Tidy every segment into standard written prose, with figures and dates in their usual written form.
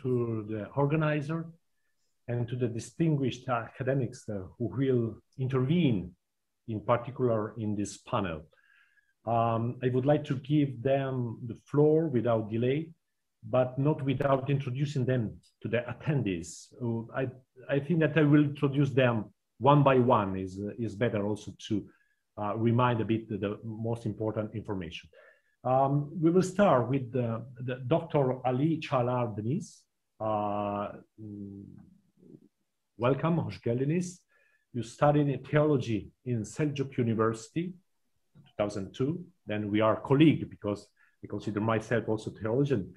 to the organizer and to the distinguished academics who will intervene, in particular in this panel. I would like to give them the floor without delay, but not without introducing them to the attendees. I think that I will introduce them one by one is better also to remind a bit the most important information. We will start with the Dr. Ali Çağlar DENIZ. Welcome, hoş geldiniz. You studied theology in Seljuk University, 2002. Then we are colleagues because I consider myself also theologian.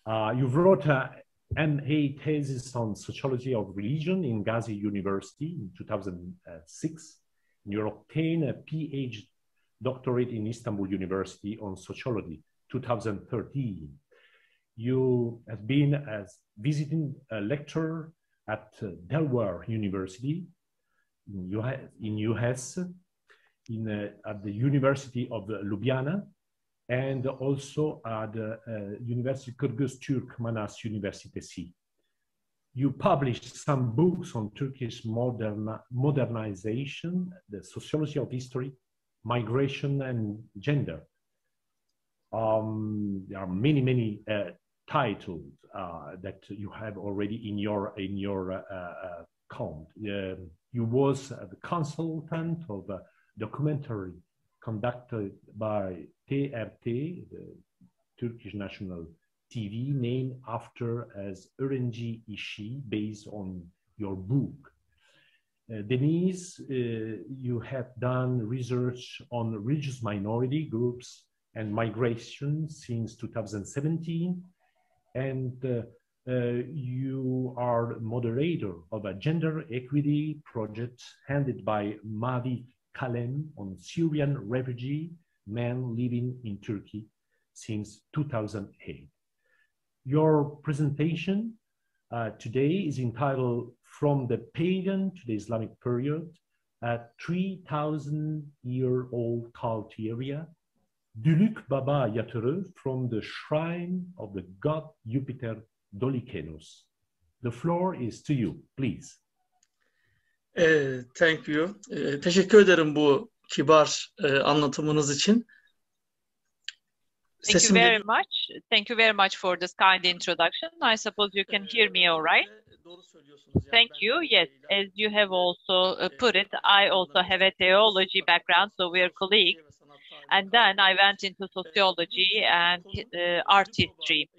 You wrote an MA thesis on sociology of religion in Gazi University in 2006. You obtained a PhD doctorate in Istanbul University on sociology, 2013. You have been as visiting lecturer at Delaware University in US, at the University of Ljubljana, and also at the University Kırgız Türk Manas Üniversitesi. You published some books on Turkish modernization, the sociology of history, migration, and gender. There are many titles that you have already in your count. You was the consultant of a documentary conducted by TRT, the Turkish National TV, named after as Öğrenci İşi, based on your book. Denise, you have done research on religious minority groups and migration since 2017, and you are moderator of a gender equity project handled by Mavi Kalem on Syrian refugee men living in Turkey since 2008. Your presentation today is entitled From the Pagan to the Islamic Period, a 3,000-year-old cult area, Dülük Baba Yatırı from the shrine of the God Jupiter Dolichenus. The floor is to you, please. Thank you. Teşekkür ederim bu kibar anlatımınız için. Thank you very much. Thank you very much for this kind introduction. I suppose you can hear me all right. Thank you. Yes, as you have also put it, I also have a theology background, so we are colleagues. And then I went into sociology and art history.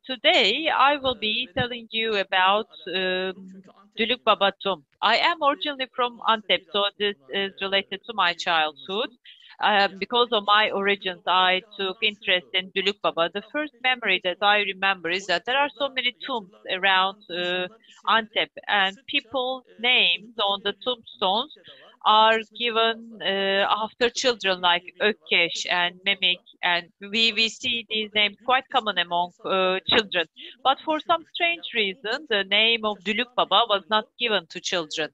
Today, I will be telling you about Dülük Baba tomb. I am originally from Antep, so this is related to my childhood. Because of my origins, I took interest in Dülük Baba. The first memory that I remember is that there are so many tombs around Antep, and people's names on the tombstones are given after children like Ökkeş and Memik, and we see these names quite common among children. But for some strange reason, the name of Dülük Baba was not given to children.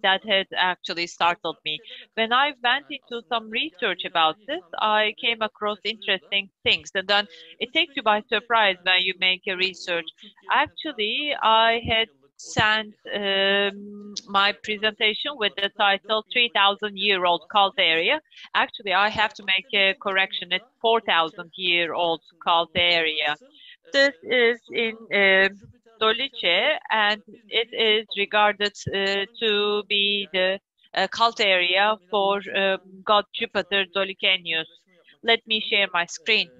That had actually startled me. When I went into some research about this, I came across interesting things, and then it takes you by surprise when you make a research. Actually, I had sent my presentation with the title 3,000-year-old cult area. Actually, I have to make a correction. It's 4,000-year-old cult area. This is in Doliche, and it is regarded to be the cult area for God Jupiter Dolichenus. Let me share my screen.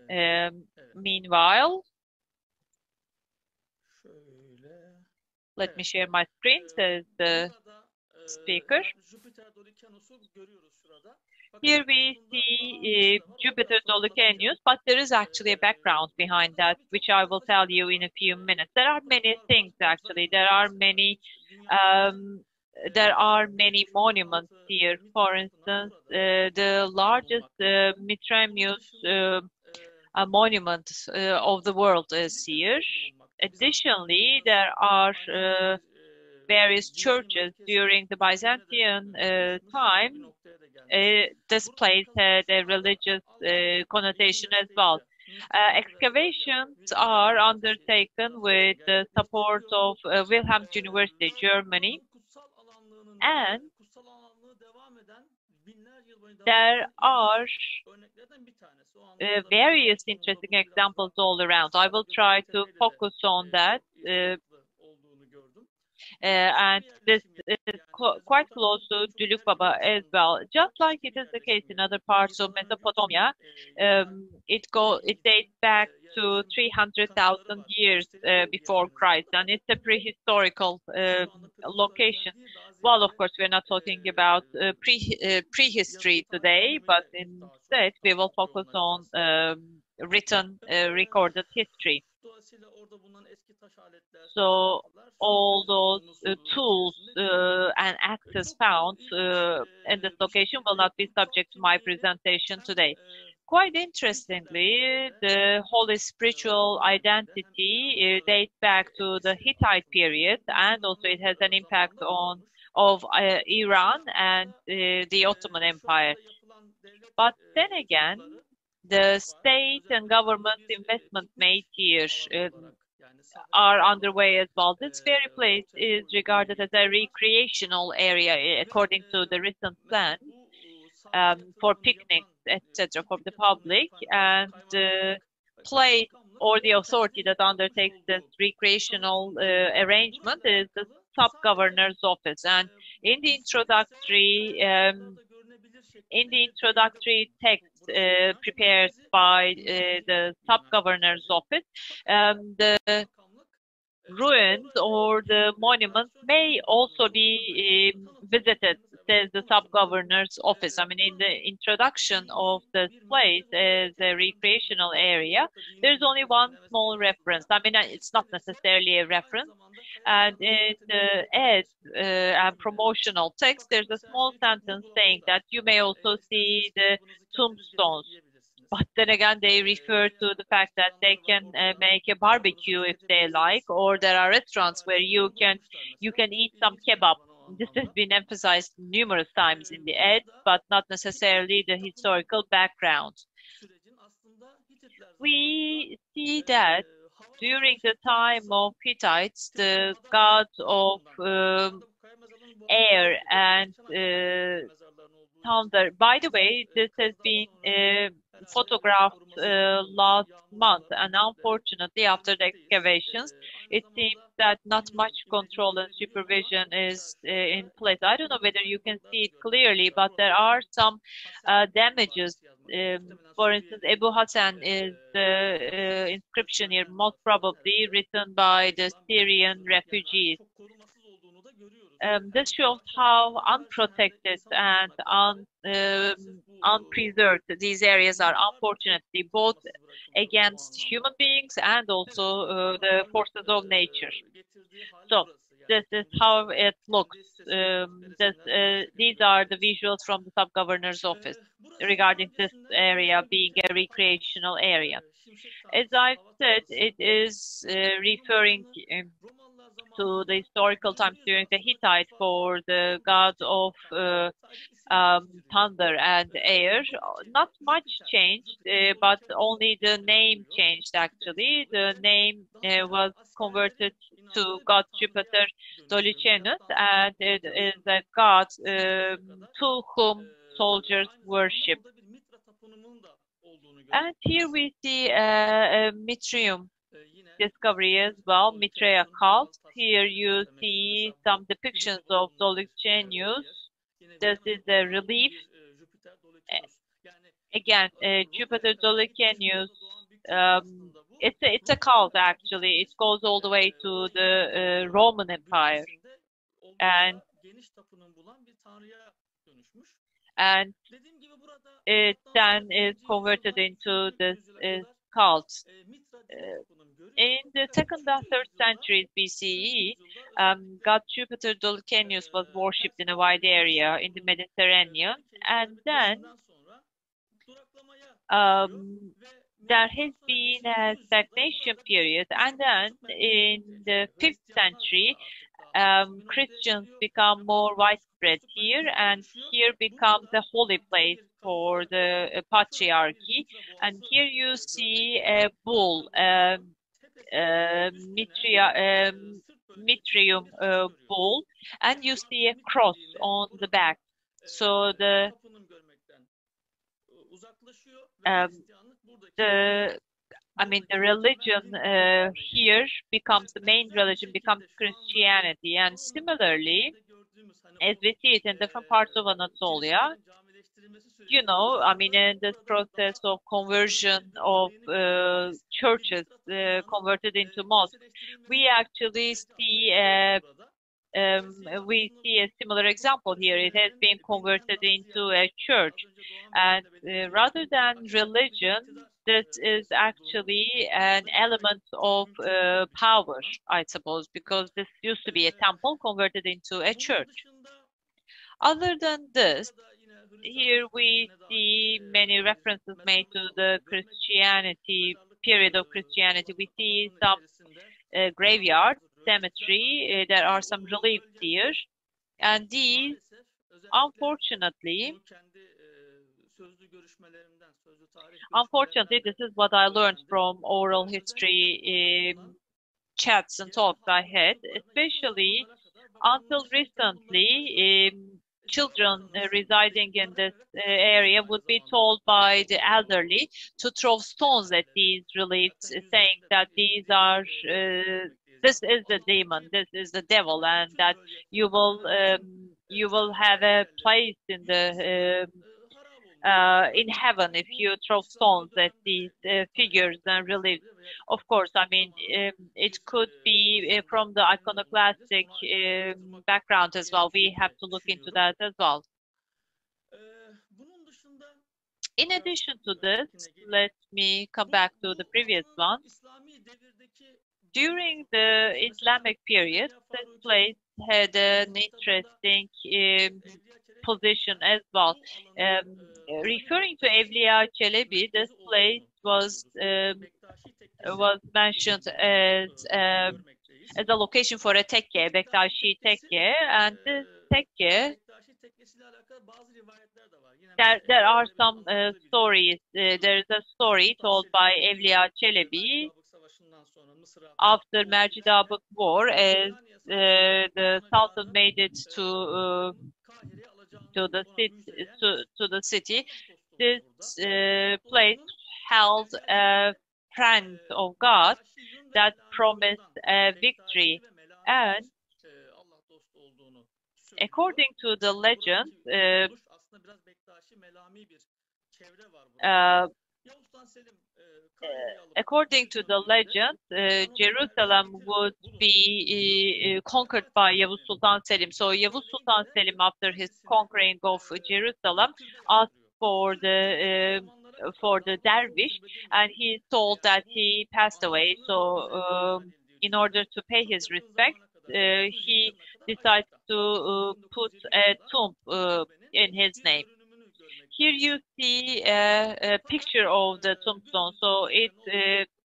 Meanwhile, let me share my screen, says the speaker. Here we see Jupiter Dolichenus, but there is actually a background behind that, which I will tell you in a few minutes. There are many things, actually. There are many monuments here. For instance, the largest Mithreums monument of the world is here. Additionally, there are various churches during the Byzantine time. This place had a religious connotation as well. Excavations are undertaken with the support of Wilhelm University, Germany, and there are various interesting examples all around. I will try to focus on that. And this is quite close to Dülük Baba as well. Just like it is the case in other parts of Mesopotamia, it dates back to 300,000 years before Christ, and it's a location. Well, of course, we're not talking about prehistory today, but instead we will focus on written, recorded history. So all those tools and axes found in this location will not be subject to my presentation today. Quite interestingly, the holy spiritual identity dates back to the Hittite period, and also it has an impact of Iran and the Ottoman Empire. But then again, the state and government investment made here are underway as well. This very place is regarded as a recreational area according to the recent plan for picnics, etc., for the public, and the place or the authority that undertakes this recreational arrangement is the sub-governor's office. And in the introductory text prepared by the sub-governor's office, the ruins or the monuments may also be visited, says the sub-governor's office. I mean, in the introduction of this place as a recreational area, there's only one small reference. I mean, it's not necessarily a reference. And in the ads and promotional text, there's a small sentence saying that you may also see the tombstones. But then again, they refer to the fact that they can make a barbecue if they like, or there are restaurants where you can eat some kebab. This has been emphasized numerous times in the ads, but not necessarily the historical background. We see that during the time of Hittites, the gods of air and thunder. By the way, this has been photographed last month, and unfortunately, after the excavations, it seems that not much control and supervision is in place. I don't know whether you can see it clearly, but there are some damages. For instance, Ebu Hassan is the inscription here, most probably written by the Syrian refugees. This shows how unprotected and unpreserved these areas are, unfortunately, both against human beings and also the forces of nature. So this is how it looks. These are the visuals from the sub-governor's office regarding this area being a recreational area. As I've said, it is referring to the historical times during the Hittite for the gods of thunder and air. Not much changed, but only the name changed actually. The name was converted to God Jupiter Dolichenus, and it is a god to whom soldiers worship. And here we see a Mithreum discovery as well, Mithra cult. Here you see some depictions of Dolichenus. This is a relief. Again, Jupiter Dolichenus. It's a cult actually. It goes all the way to the Roman Empire, and it then is converted into this cult. In the 2nd and 3rd centuries BCE, God Jupiter Dolichenus was worshipped in a wide area in the Mediterranean, and then there has been a stagnation period, and then in the 5th century, Christians become more widespread here, and here becomes a holy place for the patriarchy. And here you see a bull, Mithreum bull, and you see a cross on the back. So the religion here becomes the main religion, becomes Christianity. And similarly, as we see it in different parts of Anatolia, you know, in this process of conversion of churches converted into mosques, we actually see a similar example here. It has been converted into a church, and rather than religion, this is actually an element of power, I suppose, because this used to be a temple converted into a church. Other than this, here we see many references made to the Christianity, period of Christianity. We see some graveyards, cemetery, there are some reliefs here, and these, unfortunately, this is what I learned from oral history chats and talks I had, especially until recently, children residing in this area would be told by the elderly to throw stones at these reliefs, saying that these are this is the demon, this is the devil, and that you will have a place in the in heaven if you throw stones at these figures and reliefs. Of course, it could be from the iconoclastic background as well. We have to look into that as well. In addition to this, let me come back to the previous one. During the Islamic period, this place had an interesting position as well. Referring to Evliya Çelebi, this place was mentioned as a location for a tekke, Bektaşi tekke, and this tekke, there are some stories. There is a story told by Evliya Çelebi after Mercidabık War, as the Sultan made it to the city. This place held a friend of God that promised a victory, and according to the legend, Jerusalem would be conquered by Yavuz Sultan Selim. So Yavuz Sultan Selim, after his conquering of Jerusalem, asked for the dervish, and he told that he passed away. So in order to pay his respect, he decided to put a tomb in his name. Here you see a picture of the tombstone. So it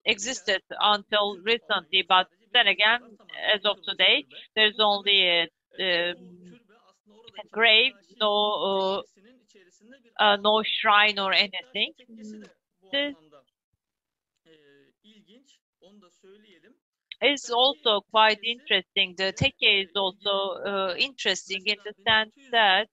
existed until recently, but then again, as of today, there's only a grave, no shrine or anything. This is also quite interesting. The tekke is also interesting in the sense that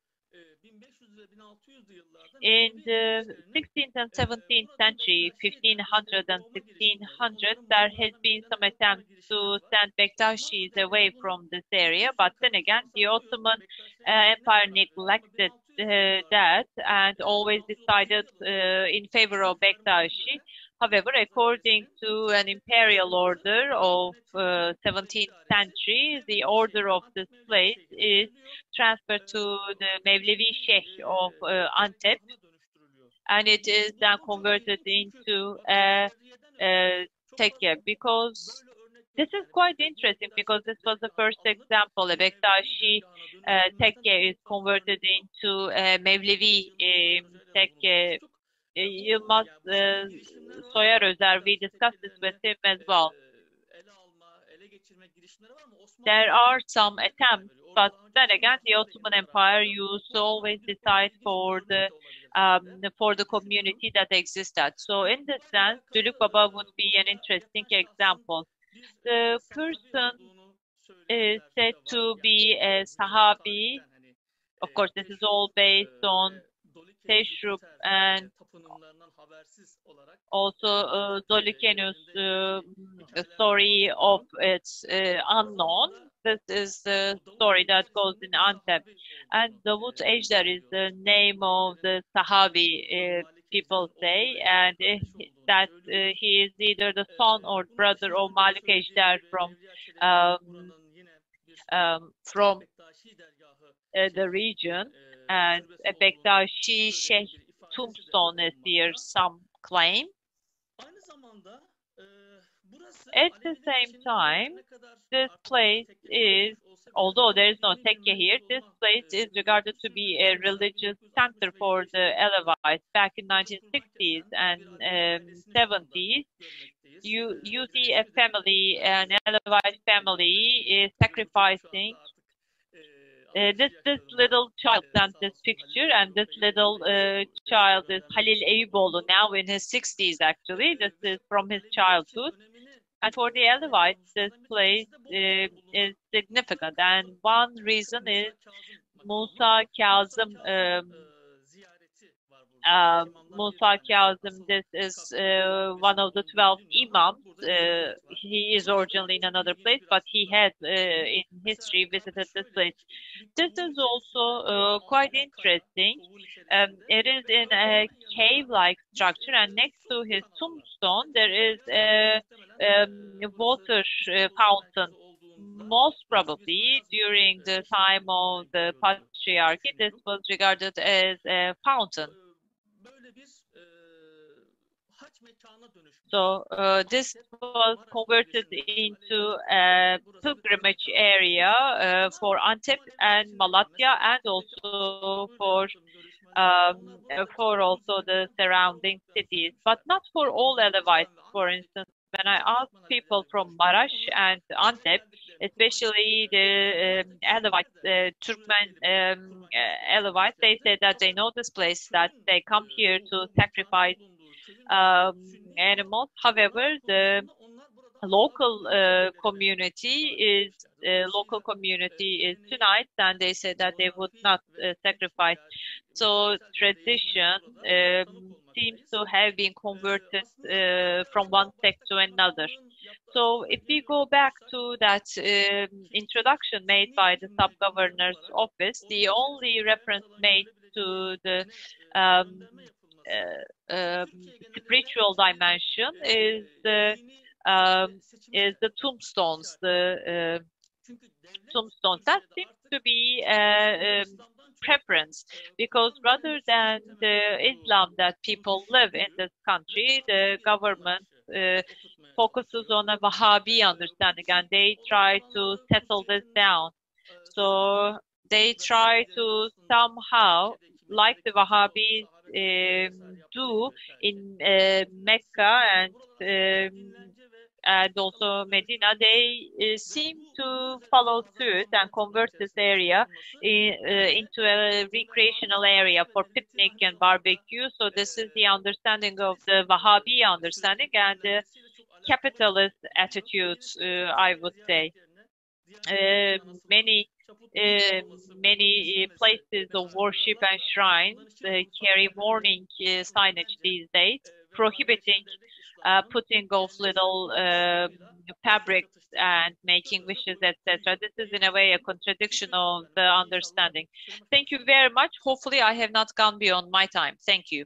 in the 16th and 17th century, 1500 and 1600, there has been some attempts to send Bektaşis away from this area, but then again, the Ottoman Empire neglected that and always decided in favor of Bektaşi. However, according to an imperial order of 17th century, the order of this place is transferred to the Mevlevi Sheikh of Antep, and it is then converted into a tekke, because this is quite interesting, because this was the first example. A Bektaşi tekke is converted into a Mevlevi tekke. Yılmaz Soyer Özer, we discussed this with him as well. there are some attempts, but then again, the Ottoman Empire used to always decide for the community that existed. So in this sense, Dülük Baba would be an interesting example. The person is said to be a Sahabi. Of course, this is all based on Teshup and also Dolichenus story of its unknown. This is the story that goes in Ayıntap. And Davut Ejder is the name of the Sahabi, people say, and that he is either the son or brother of Malik Ejder from the region, and a Bektashi Sheikh tombstone is here, some claim. At the same time, this place is, although there is no tekke here, this place is regarded to be a religious center for the Alevites back in 1960s and 70s. You see a family, an Alevite family, is sacrificing. This little child sent this picture, and this little child is Halil Eyüboğlu, now in his 60s actually. This is from his childhood. And for the Alevites, this place is significant. And one reason is Musa Kazım. Musa Kazım, this is one of the 12 imams. He is originally in another place, but he has in history visited this place. This is also quite interesting. It is in a cave-like structure, and next to his tombstone there is a water fountain. Most probably during the time of the patriarchy, this was regarded as a fountain. So this was converted into a pilgrimage area for Antep and Malatya, and also for also the surrounding cities, but not for all Alevites. For instance, when I ask people from Marash and Antep, especially the Alevites, Turkmen Alevites, they say that they know this place, that they come here to sacrifice animals. However, the local community is Sunnites, and they say that they would not sacrifice. So tradition seems to have been converted from one sect to another. So if we go back to that introduction made by the sub-governor's office, the only reference made to the spiritual dimension is the tombstones. The tombstones, that seems to be a preference, because rather than the Islam that people live in this country, the government focuses on a Wahhabi understanding, and they try to settle this down. So they try to somehow, like the Wahhabis do in Mecca and also Medina, they seem to follow suit and convert this area into a recreational area for picnic and barbecue. So this is the understanding of the Wahhabi understanding and the capitalist attitudes, I would say. Many places of worship and shrines carry warning signage these days, prohibiting putting of little fabrics and making wishes, etc. This is in a way a contradiction of the understanding. Thank you very much. Hopefully I have not gone beyond my time. Thank you.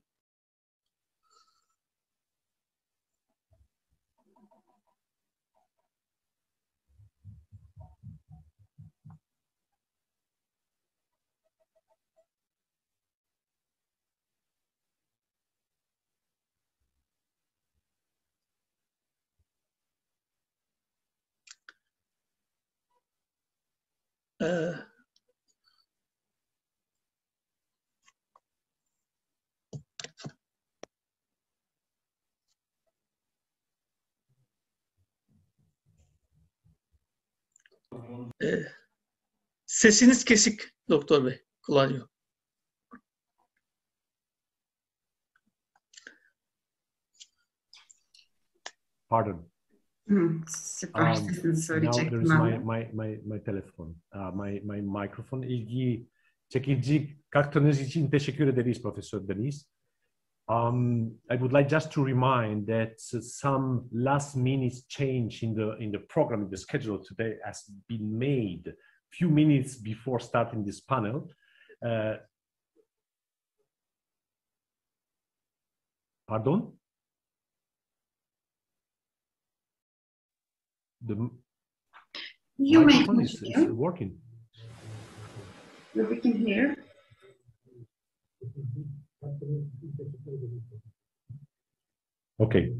Sesiniz kesik Doktor Bey, Claudio. Pardon. Süper sesini söyleyecektim now there's my telephone, my microphone. İlgi çekici katkınız için teşekkür ederiz Profesör Deniz. I would like just to remind that some last minute change in the program, in the schedule today has been made few minutes before starting this panel. Pardon? The microphone is working. We can hear. Okay.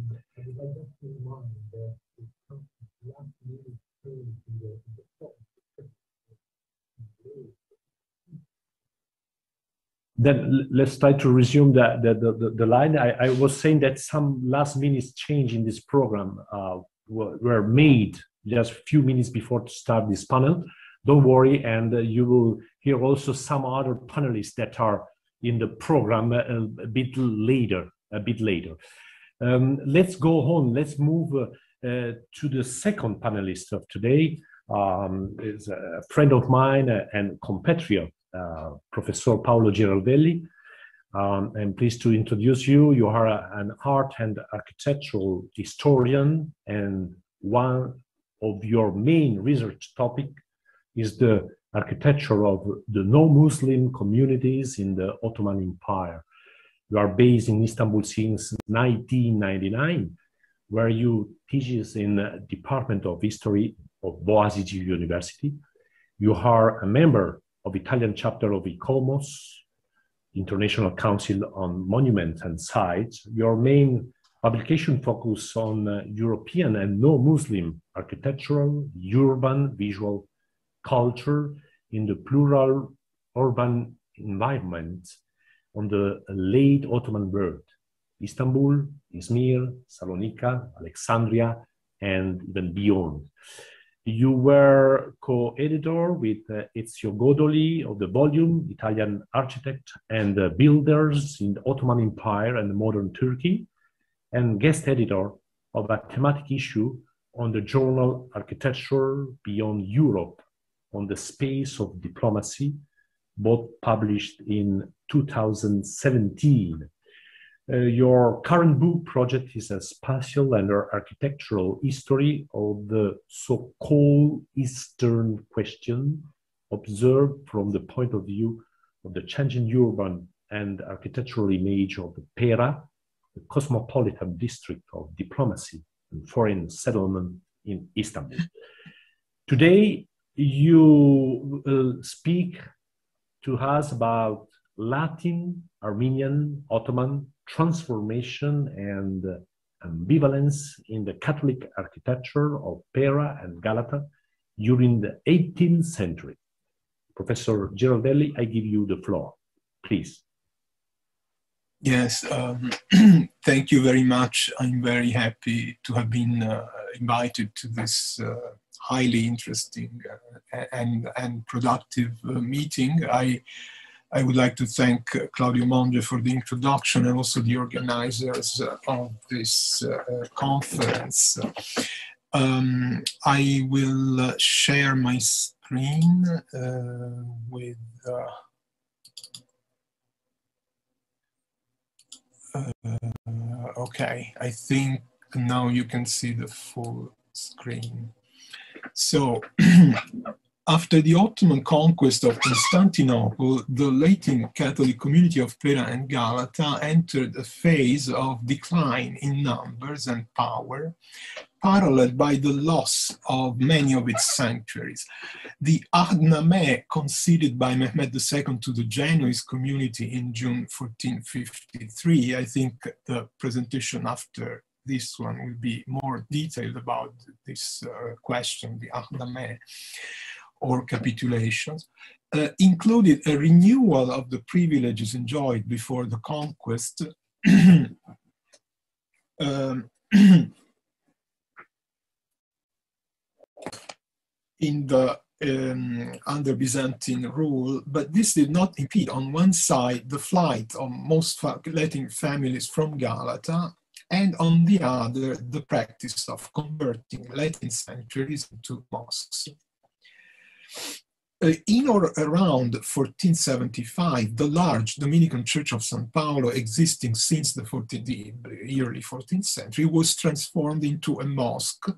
Then let's try to resume the line. I was saying that some last minute change in this program were made just a few minutes before to start this panel. Don't worry, and you will hear also some other panelists that are in the program a bit later. Let's go on. Let's move to the second panelist of today. Is a friend of mine and compatriot, Professor Paolo Giraldelli. I'm pleased to introduce you. You are an art and architectural historian, and one of your main research topic is the architecture of the non-Muslim communities in the Ottoman Empire. You are based in Istanbul since 1999, where you teach in the Department of History of Boğaziçi University. You are a member of Italian chapter of ICOMOS, International Council on Monuments and Sites. Your main publication focus on European and non-Muslim architectural, urban, visual culture in the plural urban environment on the late Ottoman world, Istanbul, Izmir, Salonika, Alexandria, and even beyond. You were co-editor with Ezio Godoli of the volume Italian Architect and Builders in the Ottoman Empire and Modern Turkey, and guest editor of a thematic issue on the journal Architecture Beyond Europe on the Space of Diplomacy, both published in 2017. Your current book project is a spatial and architectural history of the so-called Eastern question, observed from the point of view of the changing urban and architectural image of the Pera, the cosmopolitan district of diplomacy and foreign settlement in Istanbul. Today, you will speak to us about Latin, Armenian, Ottoman transformation and ambivalence in the Catholic architecture of Pera and Galata during the 18th century. Professor Giraldelli, I give you the floor, please. Yes, thank you very much. I'm very happy to have been invited to this highly interesting and productive meeting. I would like to thank Claudio Monge for the introduction and also the organizers of this conference. I will share my screen with okay, I think now you can see the full screen. So, after the Ottoman conquest of Constantinople, the Latin Catholic community of Pera and Galata entered a phase of decline in numbers and power, paralleled by the loss of many of its sanctuaries. The Ahdnames conceded by Mehmed II to the Genoese community in June 1453. I think the presentation after this one will be more detailed about this question, the Ahdnames, or capitulations, included a renewal of the privileges enjoyed before the conquest, in the under Byzantine rule, but this did not impede, on one side, the flight of most Latin families from Galata, and on the other, the practice of converting Latin sanctuaries into mosques. In or around 1475, the large Dominican Church of San Paolo, existing since the early 14th century, was transformed into a mosque,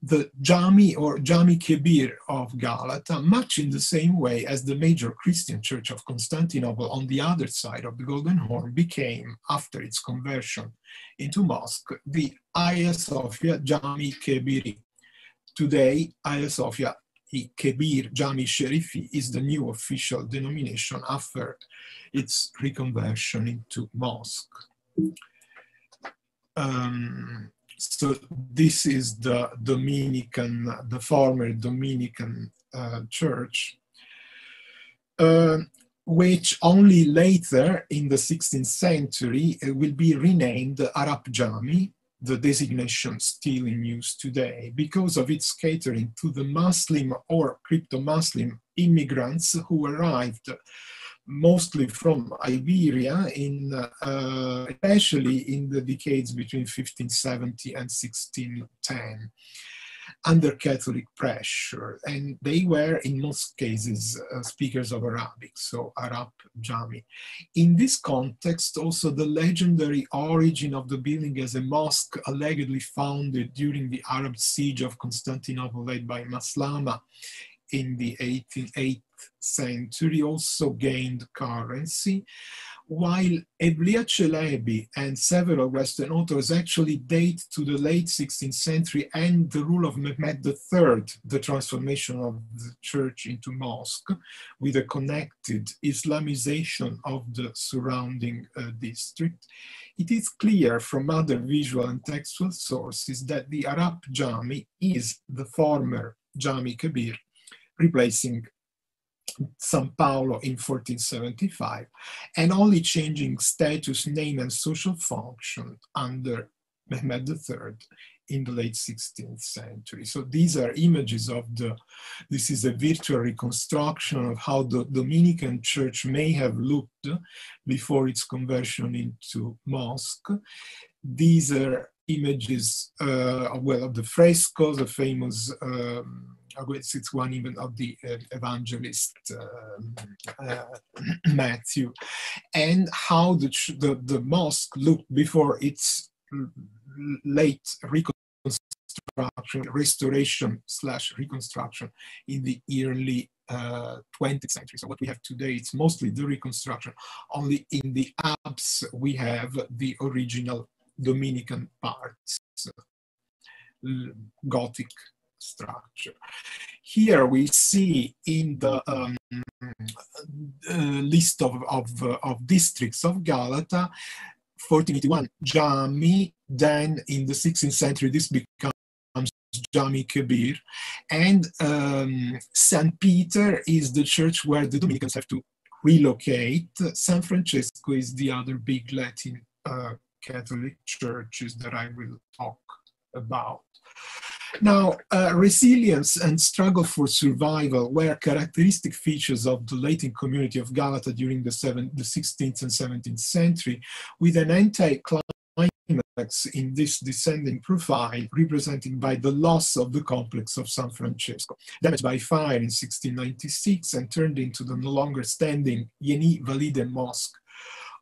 the Jami or Jami Kebir of Galata, much in the same way as the major Christian church of Constantinople on the other side of the Golden Horn became, after its conversion into mosque, the Hagia Sophia Jami Kebiri. Today, Hagia Sophia Kebir Jami Sherifi is the new official denomination after its reconversion into mosque. So this is the Dominican, the former Dominican church, which only later in the 16th century will be renamed Arab Jami, the designation still in use today, because of its catering to the Muslim or crypto-Muslim immigrants who arrived mostly from Iberia, especially in the decades between 1570 and 1610, under Catholic pressure. And they were, in most cases, speakers of Arabic, so Arab Jami. In this context, also the legendary origin of the building as a mosque, allegedly founded during the Arab siege of Constantinople led by Maslama in the 8th century, also gained currency, while Eblia Chelebi and several Western authors actually date to the late 16th century and the rule of Mehmed III, the transformation of the church into mosque, with a connected Islamization of the surrounding district. It is clear from other visual and textual sources that the Arab Jami is the former Jami Kebir, replacing San Paolo in 1475, and only changing status, name, and social function under Mehmed III in the late 16th century. So these are images of this is a virtual reconstruction of how the Dominican church may have looked before its conversion into mosque. These are images, well, of the frescoes, the famous it's one even of the evangelist Matthew, and how the mosque looked before its late restoration/reconstruction in the early 20th century. So what we have today, it's mostly the reconstruction. Only in the apse we have the original Dominican parts, Gothic structure. Here we see in the list of districts of Galata, 1481 Jami, then in the 16th century this becomes Jami Kebir, and St. Peter is the church where the Dominicans have to relocate. San Francesco is the other big Latin Catholic churches that I will talk about. Now, resilience and struggle for survival were characteristic features of the Latin community of Galata during the 16th and 17th century, with an anti-climax in this descending profile represented by the loss of the complex of San Francesco, damaged by fire in 1696 and turned into the no longer standing Yeni Valide Mosque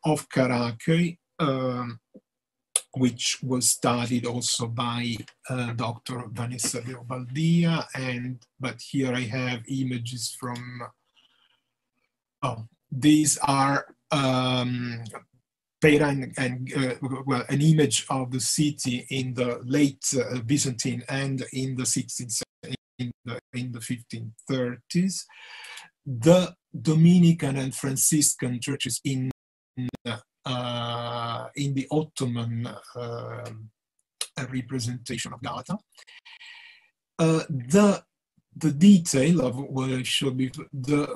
of Karaköy, which was studied also by Dr. Vanessa Leobaldia, but here I have images from, these are Peran and well, an image of the city in the late Byzantine and in the 16th, in the 1530s. The Dominican and Franciscan churches in the Ottoman representation of Galata. The detail of what I showed before,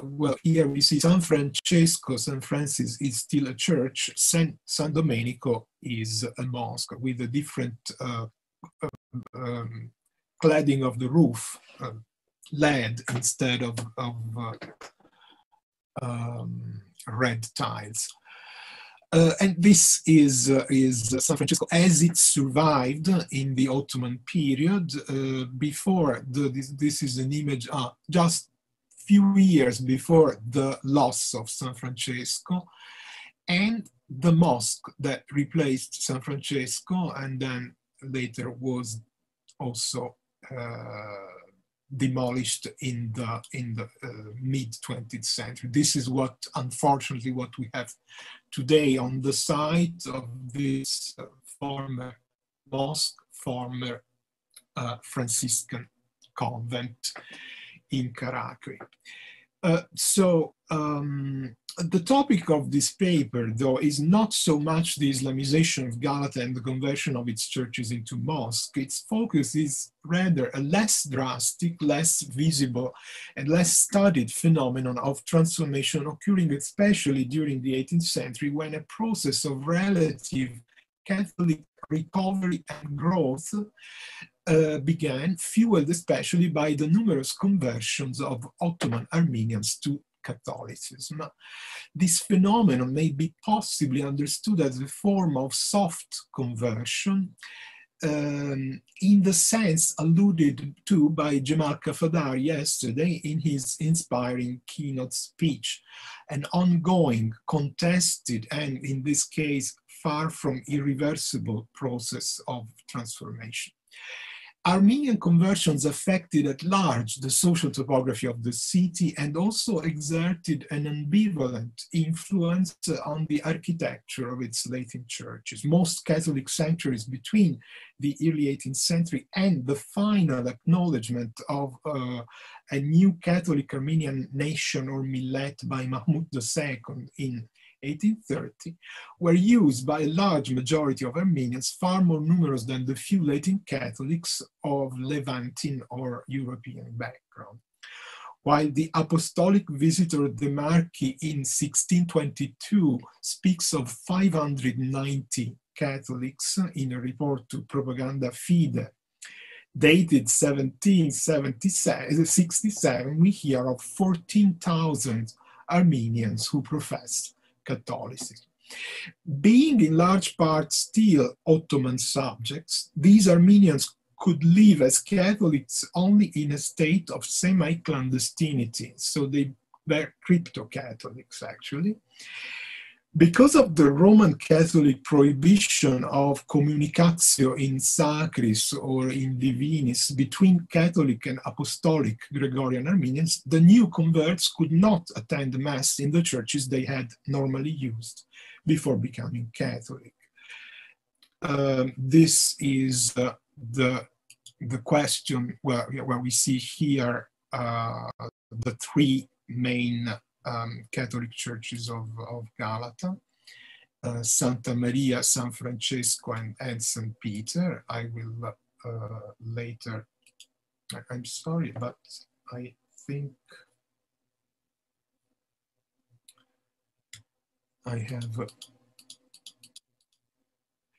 well, here we see San Francesco, San Francis is still a church, San Domenico is a mosque with a different cladding of the roof, lead instead of red tiles. And this is San Francesco as it survived in the Ottoman period. Before this is an image just few years before the loss of San Francesco, and the mosque that replaced San Francesco and then later was also demolished in the mid 20th century. This is unfortunately what we have today on the site of this former mosque, former Franciscan convent in Caracre. The topic of this paper, though, is not so much the Islamization of Galata and the conversion of its churches into mosques. Its focus is rather a less drastic, less visible, and less studied phenomenon of transformation occurring especially during the 18th century, when a process of relative Catholic recovery and growth began, fueled especially by the numerous conversions of Ottoman Armenians to Catholicism. This phenomenon may be possibly understood as a form of soft conversion in the sense alluded to by Jamal Kafadar yesterday in his inspiring keynote speech, an ongoing, contested, and in this case, far from irreversible process of transformation. Armenian conversions affected at large the social topography of the city and also exerted an ambivalent influence on the architecture of its Latin churches. Most Catholic sanctuaries between the early 18th century and the final acknowledgement of a new Catholic Armenian nation or millet by Mahmud II in 1830 were used by a large majority of Armenians, far more numerous than the few Latin Catholics of Levantine or European background. While the apostolic visitor De Marchi in 1622 speaks of 590 Catholics in a report to Propaganda Fide, dated 1767, we hear of 14,000 Armenians who professed Catholicism. Being in large part still Ottoman subjects, these Armenians could live as Catholics only in a state of semi-clandestinity, so they were crypto-Catholics actually. Because of the Roman Catholic prohibition of communicatio in sacris or in divinis between Catholic and Apostolic Gregorian Armenians, the new converts could not attend Mass in the churches they had normally used before becoming Catholic. This is the question where we see here the three main Catholic churches of Galata, Santa Maria, San Francesco, and St. Peter. I will later, I'm sorry, but I think I have,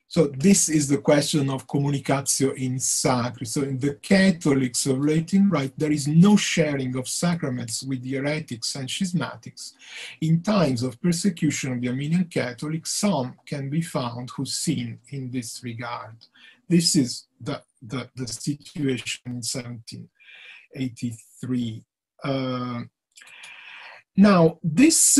so this is the question of communicatio in sacris. So in the Catholics of Latin Rite, there is no sharing of sacraments with the heretics and schismatics. In times of persecution of the Armenian Catholics, some can be found who sin in this regard. This is the situation in 1783. Now, this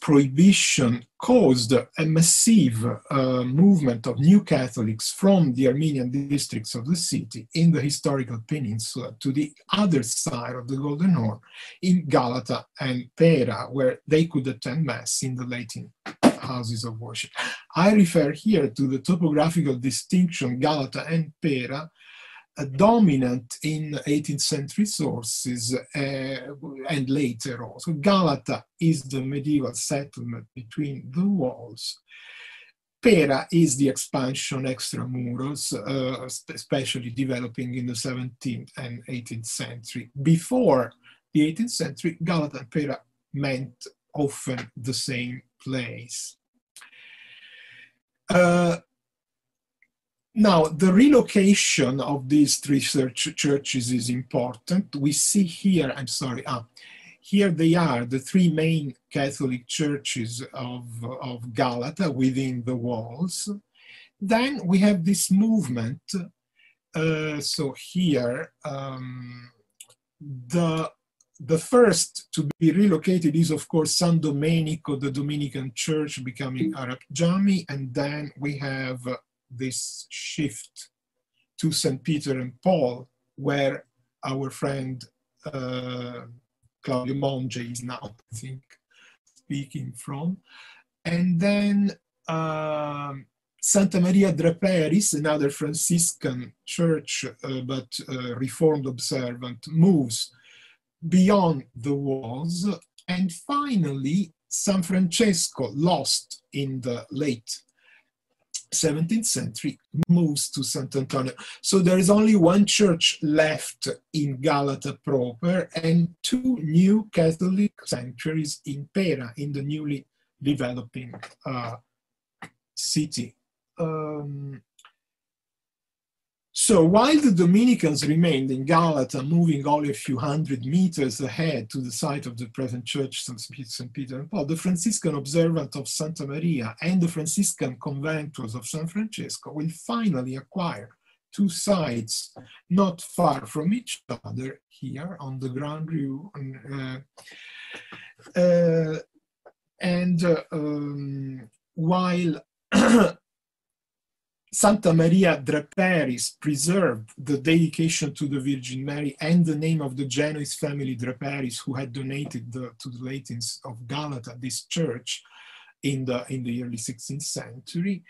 prohibition caused a massive movement of new Catholics from the Armenian districts of the city in the historical peninsula to the other side of the Golden Horn, in Galata and Pera, where they could attend Mass in the Latin houses of worship. I refer here to the topographical distinction Galata and Pera, dominant in 18th century sources and later also. Galata is the medieval settlement between the walls. Pera is the expansion extramuros, especially developing in the 17th and 18th century. Before the 18th century, Galata and Pera meant often the same place. Now, the relocation of these three churches is important. We see here, I'm sorry, here they are, the three main Catholic churches of Galata within the walls. Then we have this movement. So here, the first to be relocated is, of course, San Domenico, the Dominican church becoming Arab Jami, and then we have this shift to St. Peter and Paul, where our friend Claudio Monge is now, I think, speaking from. And then Santa Maria Draperis, another Franciscan church, but Reformed observant, moves beyond the walls. And finally, San Francesco, lost in the late 17th century, moves to Sant'Antonio. So there is only one church left in Galata proper and two new Catholic sanctuaries in Pera, in the newly developing city. So while the Dominicans remained in Galata, moving only a few hundred meters ahead to the site of the present church, St. Peter and Paul, the Franciscan observant of Santa Maria and the Franciscan conventuals of San Francesco will finally acquire two sites not far from each other here on the Grand Rue. While Santa Maria Draperis preserved the dedication to the Virgin Mary and the name of the Genoese family Draperis, who had donated to the Latins of Galata this church in the early 16th century.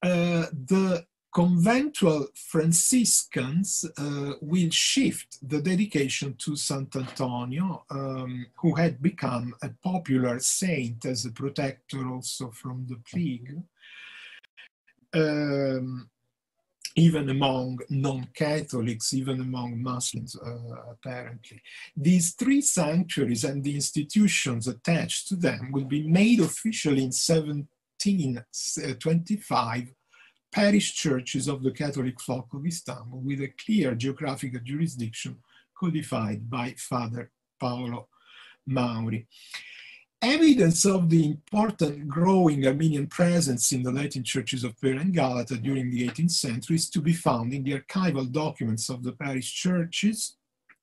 The conventual Franciscans will shift the dedication to Sant'Antonio, who had become a popular saint as a protector also from the plague. Even among non-Catholics, even among Muslims, apparently. These three sanctuaries and the institutions attached to them will be made officially in 1725 parish churches of the Catholic flock of Istanbul, with a clear geographical jurisdiction codified by Father Paolo Mauri. Evidence of the important growing Armenian presence in the Latin churches of Pera and Galata during the 18th century is to be found in the archival documents of the parish churches,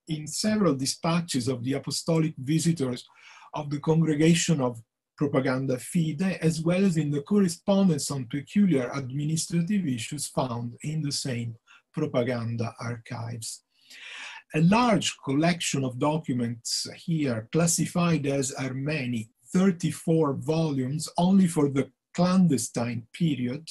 in several dispatches of the apostolic visitors of the Congregation of Propaganda Fide, as well as in the correspondence on peculiar administrative issues found in the same propaganda archives. A large collection of documents here, classified as Armeni, 34 volumes only for the clandestine period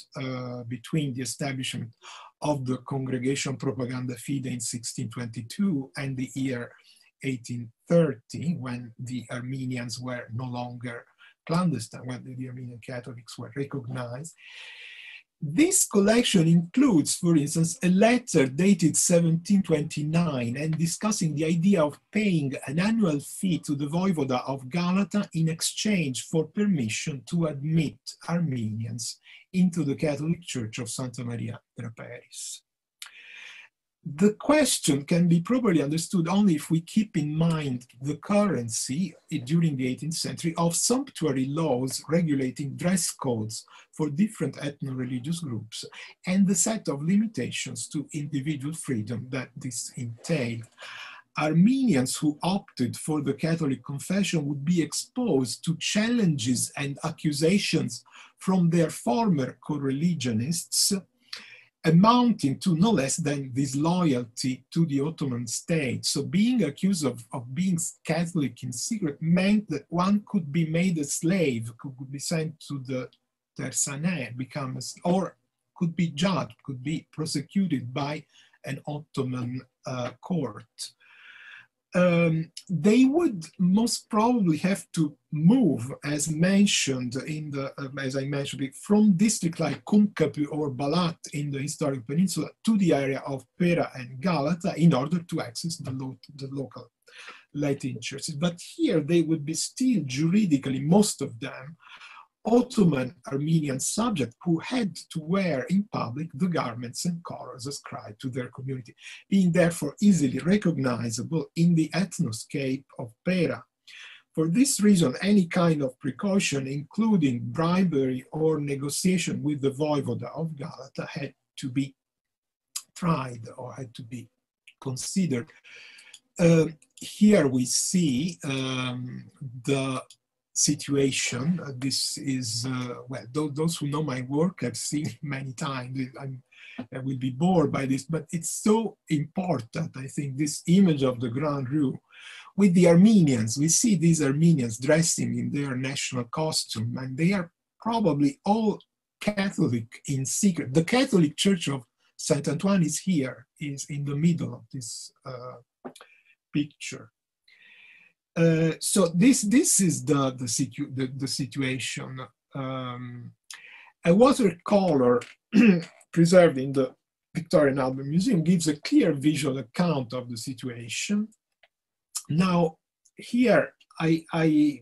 between the establishment of the Congregation Propaganda Fide in 1622 and the year 1830, when the Armenians were no longer clandestine, when the Armenian Catholics were recognized. This collection includes, for instance, a letter dated 1729 and discussing the idea of paying an annual fee to the Voivoda of Galata in exchange for permission to admit Armenians into the Catholic Church of Santa Maria Draperis. The question can be properly understood only if we keep in mind the currency during the 18th century of sumptuary laws regulating dress codes for different ethno-religious groups and the set of limitations to individual freedom that this entailed. Armenians who opted for the Catholic confession would be exposed to challenges and accusations from their former co-religionists, amounting to no less than disloyalty to the Ottoman state. So being accused of being Catholic in secret meant that one could be made a slave, could be sent to the Tersaner, or could be judged, could be prosecuted by an Ottoman court. They would most probably have to move, as mentioned in the, as I mentioned, from districts like Kumkapı or Balat in the historic peninsula to the area of Pera and Galata in order to access the local Latin churches. But here they would be still juridically, most of them, Ottoman Armenian subjects who had to wear in public the garments and colors ascribed to their community, being therefore easily recognizable in the ethnoscape of Pera. For this reason, any kind of precaution, including bribery or negotiation with the voivoda of Galata, had to be tried or had to be considered. Here we see the situation. This is, well, those who know my work have seen many times. I will be bored by this, but it's so important, I think, this image of the Grand Rue with the Armenians. We see these Armenians dressing in their national costume, and they are probably all Catholic in secret. The Catholic Church of Saint Antoine is here, is in the middle of this picture. So this is the situation. A watercolor preserved in the Victorian Albert Museum gives a clear visual account of the situation. Now, here I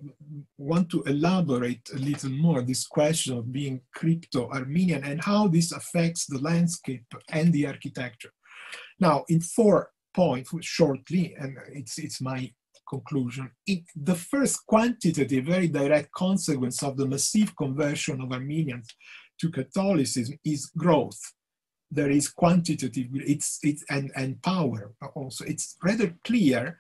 want to elaborate a little more this question of being crypto-Armenian and how this affects the landscape and the architecture. Now, in 4 points, shortly, and it's my conclusion. The first quantitative, very direct consequence of the massive conversion of Armenians to Catholicism is growth. There is quantitative, and power also. It's rather clear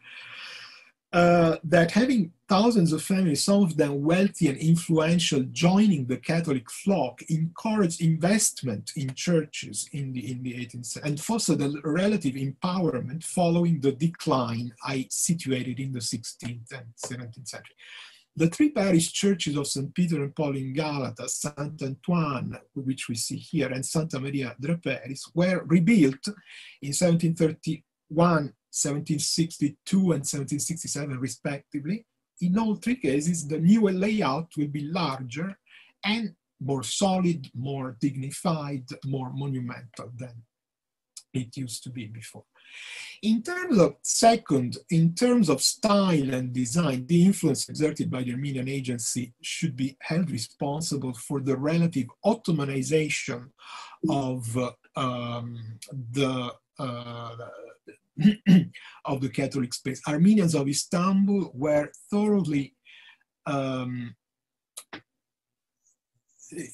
that having thousands of families, some of them wealthy and influential, joining the Catholic flock, encouraged investment in churches in the 18th century and fostered a relative empowerment following the decline situated in the 16th and 17th century. The 3 parish churches of St. Peter and Paul in Galata, St. Antoine, which we see here, and Santa Maria Draperis, were rebuilt in 1731, 1762 and 1767 respectively. In all 3 cases, the new layout will be larger and more solid, more dignified, more monumental than it used to be before. In terms of in terms of style and design, the influence exerted by the Armenian agency should be held responsible for the relative Ottomanization of of the Catholic space. Armenians of Istanbul were thoroughly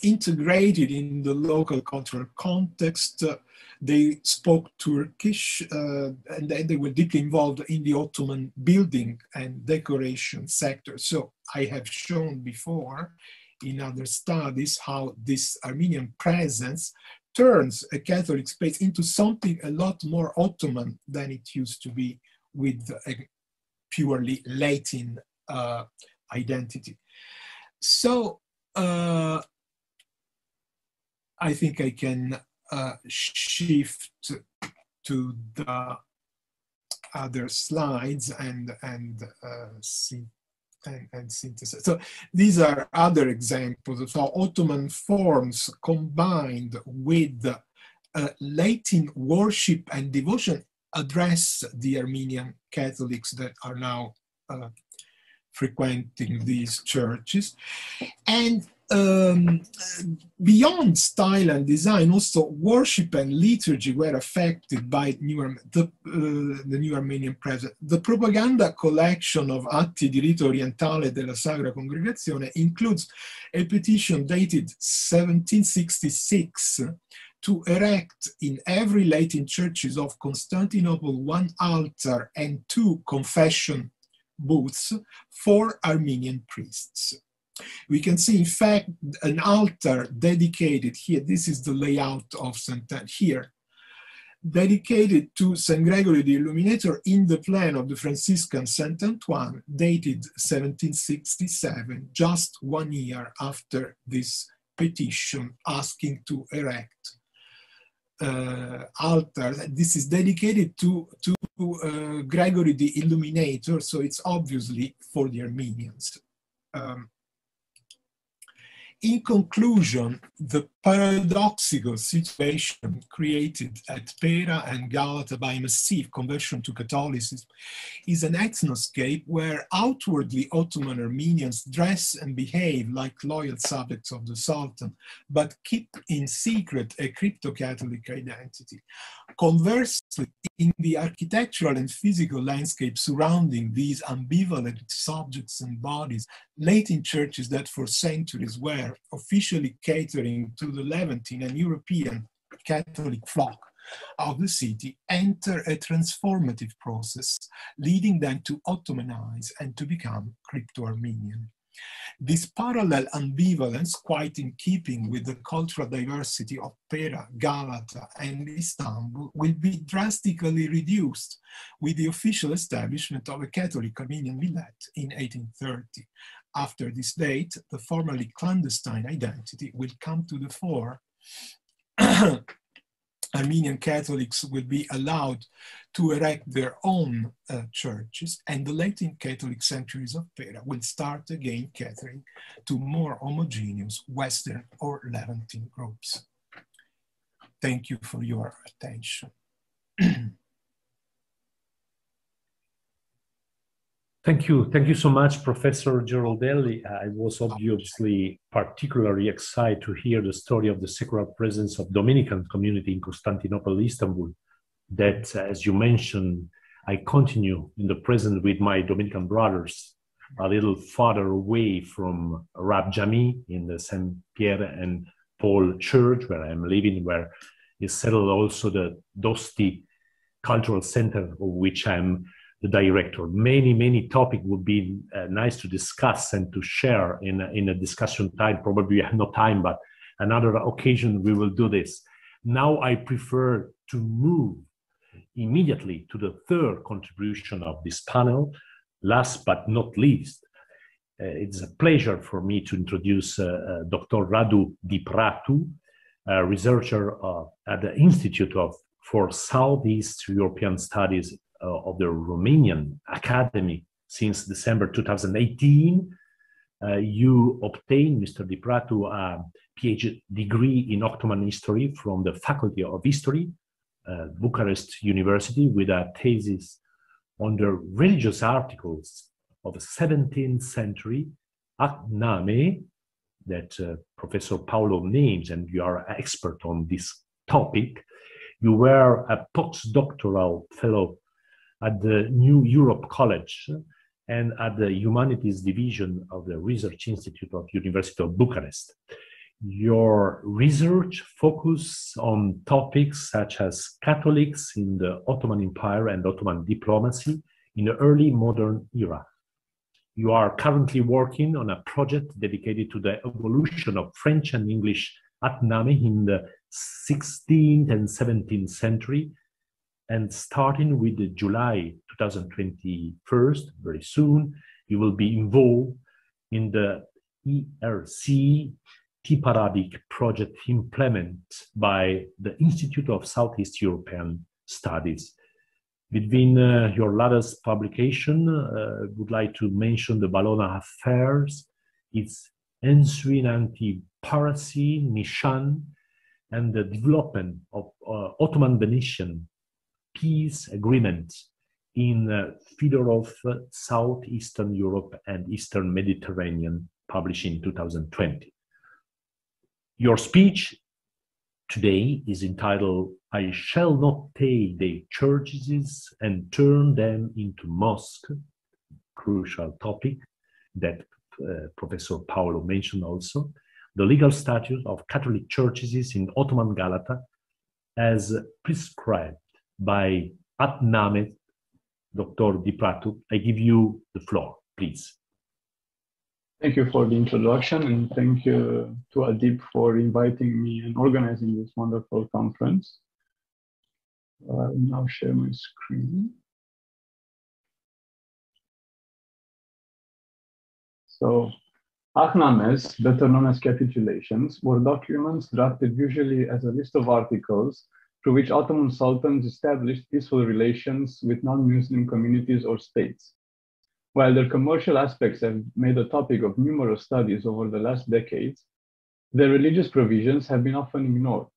integrated in the local cultural context. They spoke Turkish, and they were deeply involved in the Ottoman building and decoration sector. So I have shown before in other studies how this Armenian presence turns a Catholic space into something a lot more Ottoman than it used to be, with a purely Latin identity. So I think I can shift to the other slides and synthesis. So these are other examples of how Ottoman forms combined with Latin worship and devotion address the Armenian Catholics that are now frequenting these churches. And beyond style and design, also worship and liturgy were affected by the new Armenian presence. The propaganda collection of Atti di Rito Orientale della Sacra Congregazione includes a petition dated 1766 to erect in every Latin churches of Constantinople 1 altar and 2 confession booths for Armenian priests. We can see, in fact, an altar dedicated here. This is the layout of St. Anne here, dedicated to St. Gregory the Illuminator in the plan of the Franciscan St. Antoine, dated 1767, just 1 year after this petition asking to erect altars. This is dedicated to Gregory the Illuminator, so it's obviously for the Armenians. In conclusion, the paradoxical situation created at Pera and Galata by massive conversion to Catholicism is an ethnoscape where outwardly Ottoman Armenians dress and behave like loyal subjects of the Sultan, but keep in secret a crypto-Catholic identity. Conversely, in the architectural and physical landscape surrounding these ambivalent subjects and bodies, Latin churches that for centuries were officially catering to the Levantine and European Catholic flock of the city enter a transformative process, leading them to Ottomanize and to become crypto-Armenian. This parallel ambivalence, quite in keeping with the cultural diversity of Pera, Galata, and Istanbul, will be drastically reduced with the official establishment of a Catholic Armenian millet in 1830. After this date, the formerly clandestine identity will come to the fore. Armenian Catholics will be allowed to erect their own churches, and the Latin Catholic sanctuaries of Pera will start again catering to more homogeneous Western or Levantine groups. Thank you for your attention. Thank you so much, Professor Giroldelli. I was obviously particularly excited to hear the story of the secular presence of Dominican community in Constantinople, Istanbul, that, as you mentioned, I continue in the present with my Dominican brothers a little farther away from Rab Jami in the St. Pierre and Paul Church, where I'm living, where is settled also the DoSt-I Cultural Center, of which I'm the director. Many topics would be nice to discuss and to share in a discussion time. Probably we have no time, but another occasion we will do this. Now I prefer to move immediately to the third contribution of this panel. Last but not least, it's a pleasure for me to introduce Dr. Radu Dipratu, a researcher at the Institute for Southeast European Studies of the Romanian Academy since December 2018. You obtained, Mr. Dipratu, a PhD degree in Ottoman history from the Faculty of History, Bucharest University, with a thesis on the religious articles of the 17th century Ahdnames, that Professor Paolo names, and you are an expert on this topic. You were a postdoctoral fellow at the New Europe College and at the Humanities Division of the Research Institute of University of Bucharest. Your research focuses on topics such as Catholics in the Ottoman Empire and Ottoman diplomacy in the early modern era. You are currently working on a project dedicated to the evolution of French and English Ahdnames in the 16th and 17th century, and starting with the July 2021, very soon, you will be involved in the ERC T-Parabic project implemented by the Institute of Southeast European Studies. Between your latest publication, I would like to mention the Bologna Affairs, its ensuing anti-piracy mission, and the development of Ottoman-Venetian peace agreement in Fedorov, Southeastern Europe and Eastern Mediterranean, published in 2020. Your speech today is entitled, "I shall not take the churches and turn them into mosques," crucial topic that Professor Paolo mentioned also, the legal status of Catholic churches in Ottoman Galata as prescribed by Ahdnames. Dr. Dipratu, I give you the floor, please. Thank you for the introduction, and thank you to Adib for inviting me and organizing this wonderful conference. I will now share my screen. So, Ahdnames, better known as capitulations, were documents drafted usually as a list of articles through which Ottoman sultans established peaceful relations with non-Muslim communities or states. While their commercial aspects have made a topic of numerous studies over the last decades, The religious provisions have been often ignored.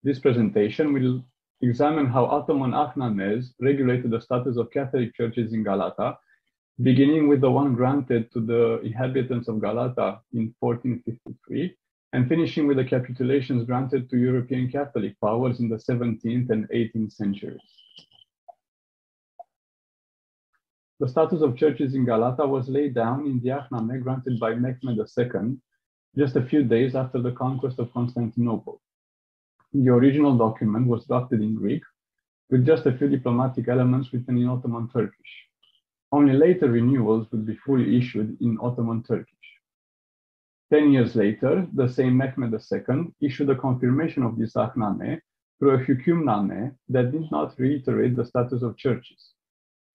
This presentation will examine how Ottoman Ahdnames regulated the status of Catholic churches in Galata, beginning with the one granted to the inhabitants of Galata in 1453, and finishing with the capitulations granted to European Catholic powers in the 17th and 18th centuries. The status of churches in Galata was laid down in the Ahdname granted by Mehmed II just a few days after the conquest of Constantinople. The original document was drafted in Greek, with just a few diplomatic elements written in Ottoman Turkish. Only later renewals would be fully issued in Ottoman Turkish. 10 years later, the same Mehmed II issued a confirmation of this Ahdname through a hükümname that did not reiterate the status of churches.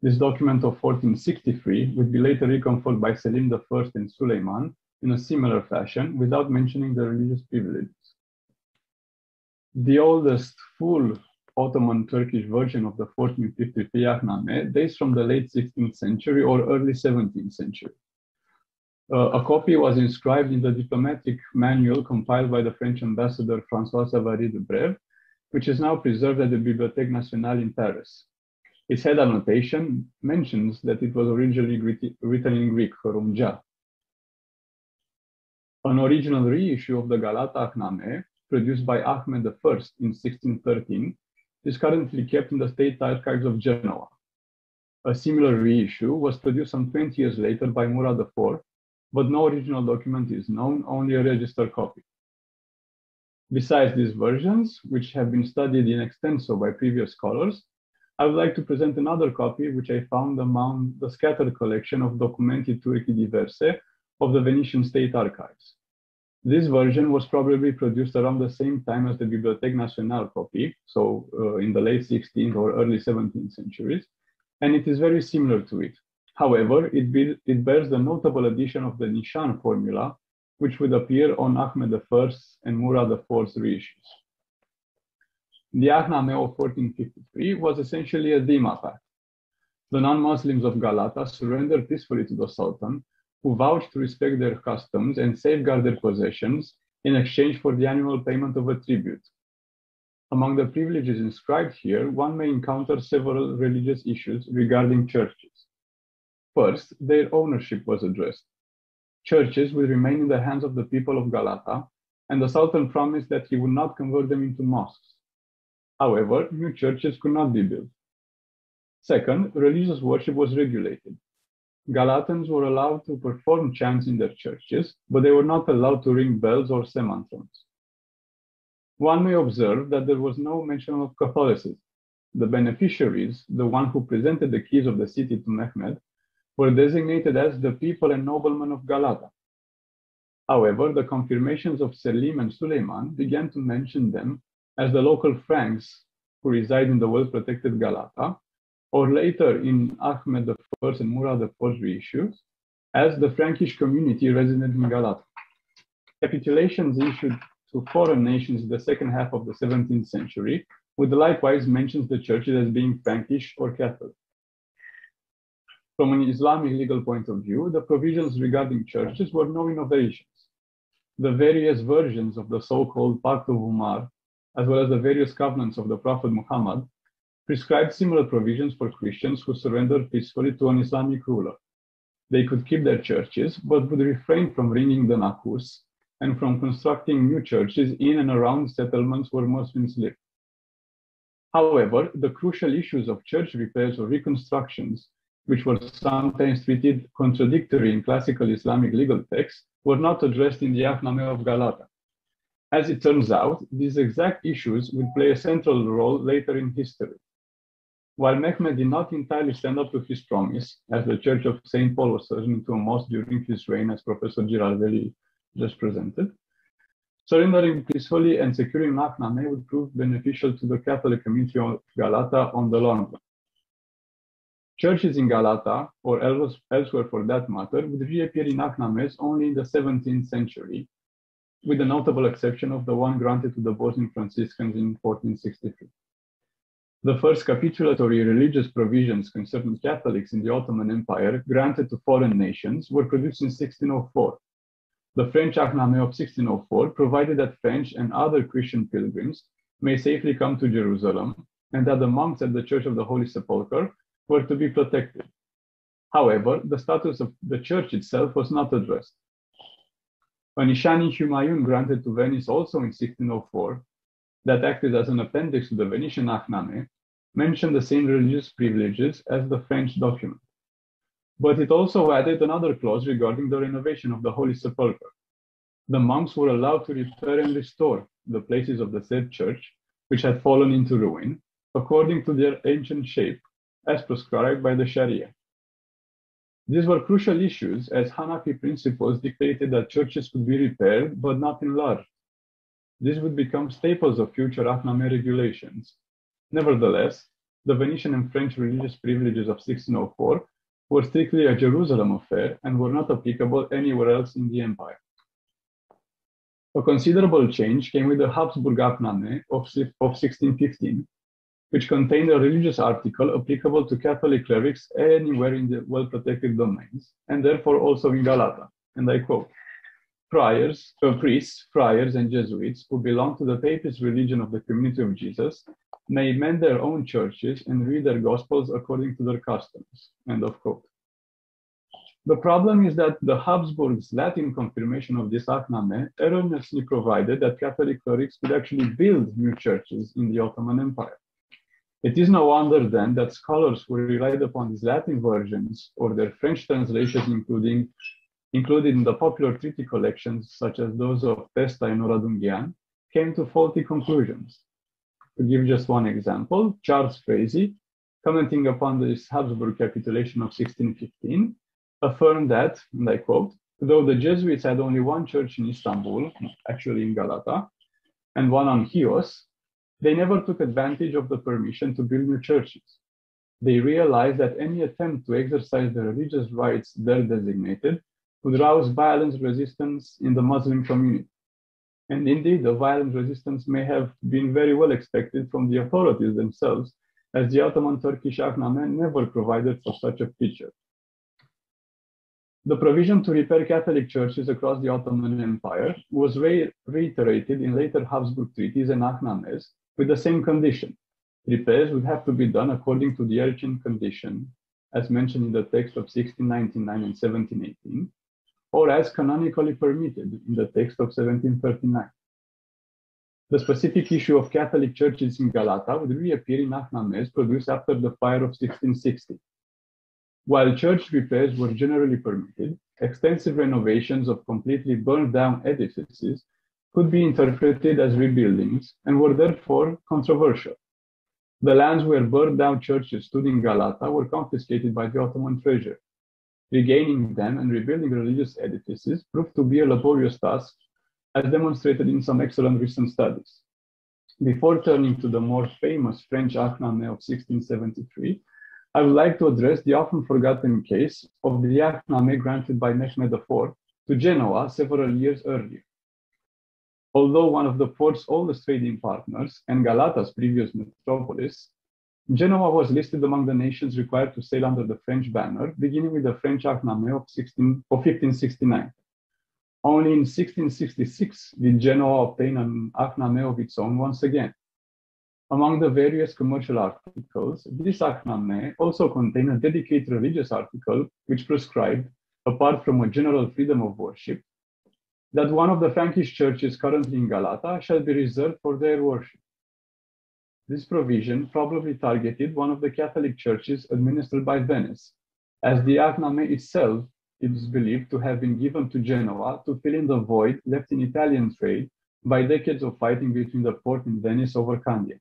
This document of 1463 would be later reconfirmed by Selim I and Suleiman in a similar fashion, without mentioning the religious privileges. The oldest full Ottoman Turkish version of the 1453 Ahdname dates from the late 16th century or early 17th century. A copy was inscribed in the diplomatic manual compiled by the French ambassador François Savary de Brève, which is now preserved at the Bibliothèque Nationale in Paris. Its head annotation mentions that it was originally written in Greek, Rumja. An original reissue of the Galata Ahdname, produced by Ahmed I in 1613, is currently kept in the State Archives of Genoa. A similar reissue was produced some 20 years later by Murad IV, but no original document is known, only a registered copy. Besides these versions, which have been studied in extenso by previous scholars, I would like to present another copy which I found among the scattered collection of Documenti Turchi Diverse of the Venetian State Archives. This version was probably produced around the same time as the Bibliothèque Nationale copy, so in the late 16th or early 17th centuries, and it is very similar to it. However, it bears the notable addition of the Nishan formula, which would appear on Ahmed I's and Murad IV's reissues. The Ahdname of 1453 was essentially a Dhimma pact. The non-Muslims of Galata surrendered peacefully to the Sultan, who vouched to respect their customs and safeguard their possessions in exchange for the annual payment of a tribute. Among the privileges inscribed here, one may encounter several religious issues regarding churches. First, their ownership was addressed. Churches will remain in the hands of the people of Galata, and the Sultan promised that he would not convert them into mosques. However, new churches could not be built. Second, religious worship was regulated. Galatans were allowed to perform chants in their churches, but they were not allowed to ring bells or say mantras. One may observe that there was no mention of Catholicism. The beneficiaries, the one who presented the keys of the city to Mehmed, were designated as the people and noblemen of Galata. However, the confirmations of Selim and Suleiman began to mention them as the local Franks who reside in the well-protected Galata, or later in Ahmed I and Murad IV's reissues, as the Frankish community resident in Galata. Capitulations issued to foreign nations in the second half of the 17th century would likewise mention the churches as being Frankish or Catholic. From an Islamic legal point of view, the provisions regarding churches were no innovations. The various versions of the so-called Pact of Umar, as well as the various covenants of the Prophet Muhammad, prescribed similar provisions for Christians who surrendered peacefully to an Islamic ruler. They could keep their churches, but would refrain from ringing the nakus and from constructing new churches in and around settlements where Muslims lived. However, the crucial issues of church repairs or reconstructions, which were sometimes treated contradictory in classical Islamic legal texts, were not addressed in the Ahdname of Galata. As it turns out, these exact issues would play a central role later in history. While Mehmed did not entirely stand up to his promise, as the Church of St. Paul was turned into a mosque during his reign, as Professor Girardelli just presented, surrendering peacefully and securing Ahdname would prove beneficial to the Catholic community of Galata on the long run. Churches in Galata, or elsewhere for that matter, would reappear in Ahdnames only in the 17th century, with the notable exception of the one granted to the Bosnian Franciscans in 1463. The first capitulatory religious provisions concerning Catholics in the Ottoman Empire granted to foreign nations were produced in 1604. The French Ahdnames of 1604 provided that French and other Christian pilgrims may safely come to Jerusalem, and that the monks at the Church of the Holy Sepulchre were to be protected. However, the status of the church itself was not addressed. A Nishani Humayun granted to Venice also in 1604, that acted as an appendix to the Venetian Ahdname, mentioned the same religious privileges as the French document. But it also added another clause regarding the renovation of the Holy Sepulchre. The monks were allowed to repair and restore the places of the said church, which had fallen into ruin, according to their ancient shape, as prescribed by the Sharia. These were crucial issues, as Hanafi principles dictated that churches could be repaired but not enlarged. This would become staples of future Ahdname regulations. Nevertheless, the Venetian and French religious privileges of 1604 were strictly a Jerusalem affair and were not applicable anywhere else in the empire. A considerable change came with the Habsburg Ahdname of 1615, which contained a religious article applicable to Catholic clerics anywhere in the well-protected domains, and therefore also in Galata. And I quote, priests, friars, and Jesuits who belong to the papist religion of the Community of Jesus may mend their own churches and read their gospels according to their customs. End of quote. The problem is that the Habsburgs' Latin confirmation of this Ahdname erroneously provided that Catholic clerics could actually build new churches in the Ottoman Empire. It is no wonder then that scholars who relied upon these Latin versions or their French translations, included in the popular treaty collections such as those of Dost-I and Oradungian, came to faulty conclusions. To give just one example, Charles Frazee, commenting upon this Habsburg capitulation of 1615, affirmed that, and I quote, though the Jesuits had only one church in Istanbul, actually in Galata, and one on Chios, they never took advantage of the permission to build new churches. They realized that any attempt to exercise the religious rights there designated would rouse violent resistance in the Muslim community. And indeed, the violent resistance may have been very well expected from the authorities themselves, as the Ottoman Turkish Ahdname never provided for such a feature. The provision to repair Catholic churches across the Ottoman Empire was reiterated in later Habsburg treaties and Ahdnames with the same condition. Repairs would have to be done according to the urgent condition, as mentioned in the text of 1699 and 1718, or as canonically permitted in the text of 1739. The specific issue of Catholic churches in Galata would reappear in Ahdnames produced after the fire of 1660. While church repairs were generally permitted, extensive renovations of completely burned down edifices could be interpreted as rebuildings and were therefore controversial. The lands where burned down churches stood in Galata were confiscated by the Ottoman treasury. Regaining them and rebuilding religious edifices proved to be a laborious task, as demonstrated in some excellent recent studies. Before turning to the more famous French Ahdname of 1673, I would like to address the often forgotten case of the Ahdname granted by Mehmed IV to Genoa several years earlier. Although one of the port's oldest trading partners and Galata's previous metropolis, Genoa was listed among the nations required to sail under the French banner, beginning with the French Ahdname of 1569. Only in 1666 did Genoa obtain an Ahdname of its own once again. Among the various commercial articles, this Ahdname also contained a dedicated religious article which prescribed, apart from a general freedom of worship, that one of the Frankish churches currently in Galata shall be reserved for their worship. This provision probably targeted one of the Catholic churches administered by Venice, as the Ahdname itself is believed to have been given to Genoa to fill in the void left in Italian trade by decades of fighting between the port in Venice over Candia.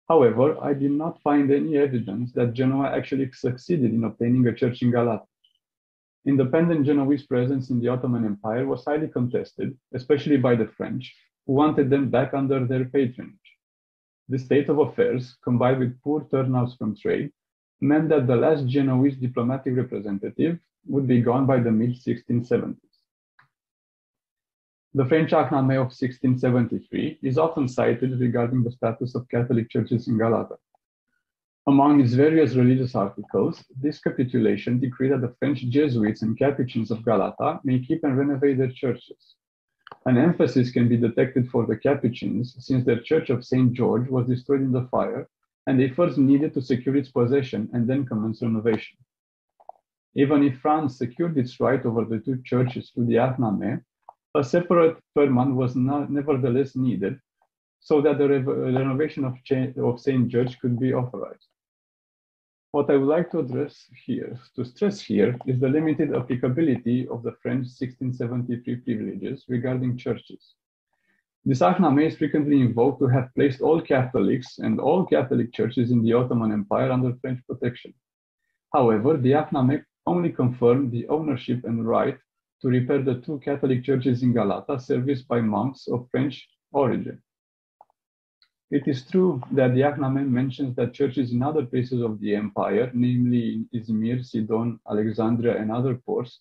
However, I did not find any evidence that Genoa actually succeeded in obtaining a church in Galata. Independent Genoese presence in the Ottoman Empire was highly contested, especially by the French, who wanted them back under their patronage. This state of affairs, combined with poor turnouts from trade, meant that the last Genoese diplomatic representative would be gone by the mid-1670s. The French Ahdname of 1673 is often cited regarding the status of Catholic churches in Galata. Among its various religious articles, this capitulation decreed that the French Jesuits and Capuchins of Galata may keep and renovate their churches. An emphasis can be detected for the Capuchins, since their church of St. George was destroyed in the fire, and they first needed to secure its possession and then commence renovation. Even if France secured its right over the two churches through the Ahdnames, a separate firman was nevertheless needed, so that the renovation of St. George could be authorized. What I would like to stress here, is the limited applicability of the French 1673 privileges regarding churches. This Ahdname is frequently invoked to have placed all Catholics and all Catholic churches in the Ottoman Empire under French protection. However, the Ahdname only confirmed the ownership and right to repair the two Catholic churches in Galata serviced by monks of French origin. It is true that the Ahdname mentions that churches in other places of the empire, namely in Izmir, Sidon, Alexandria, and other ports,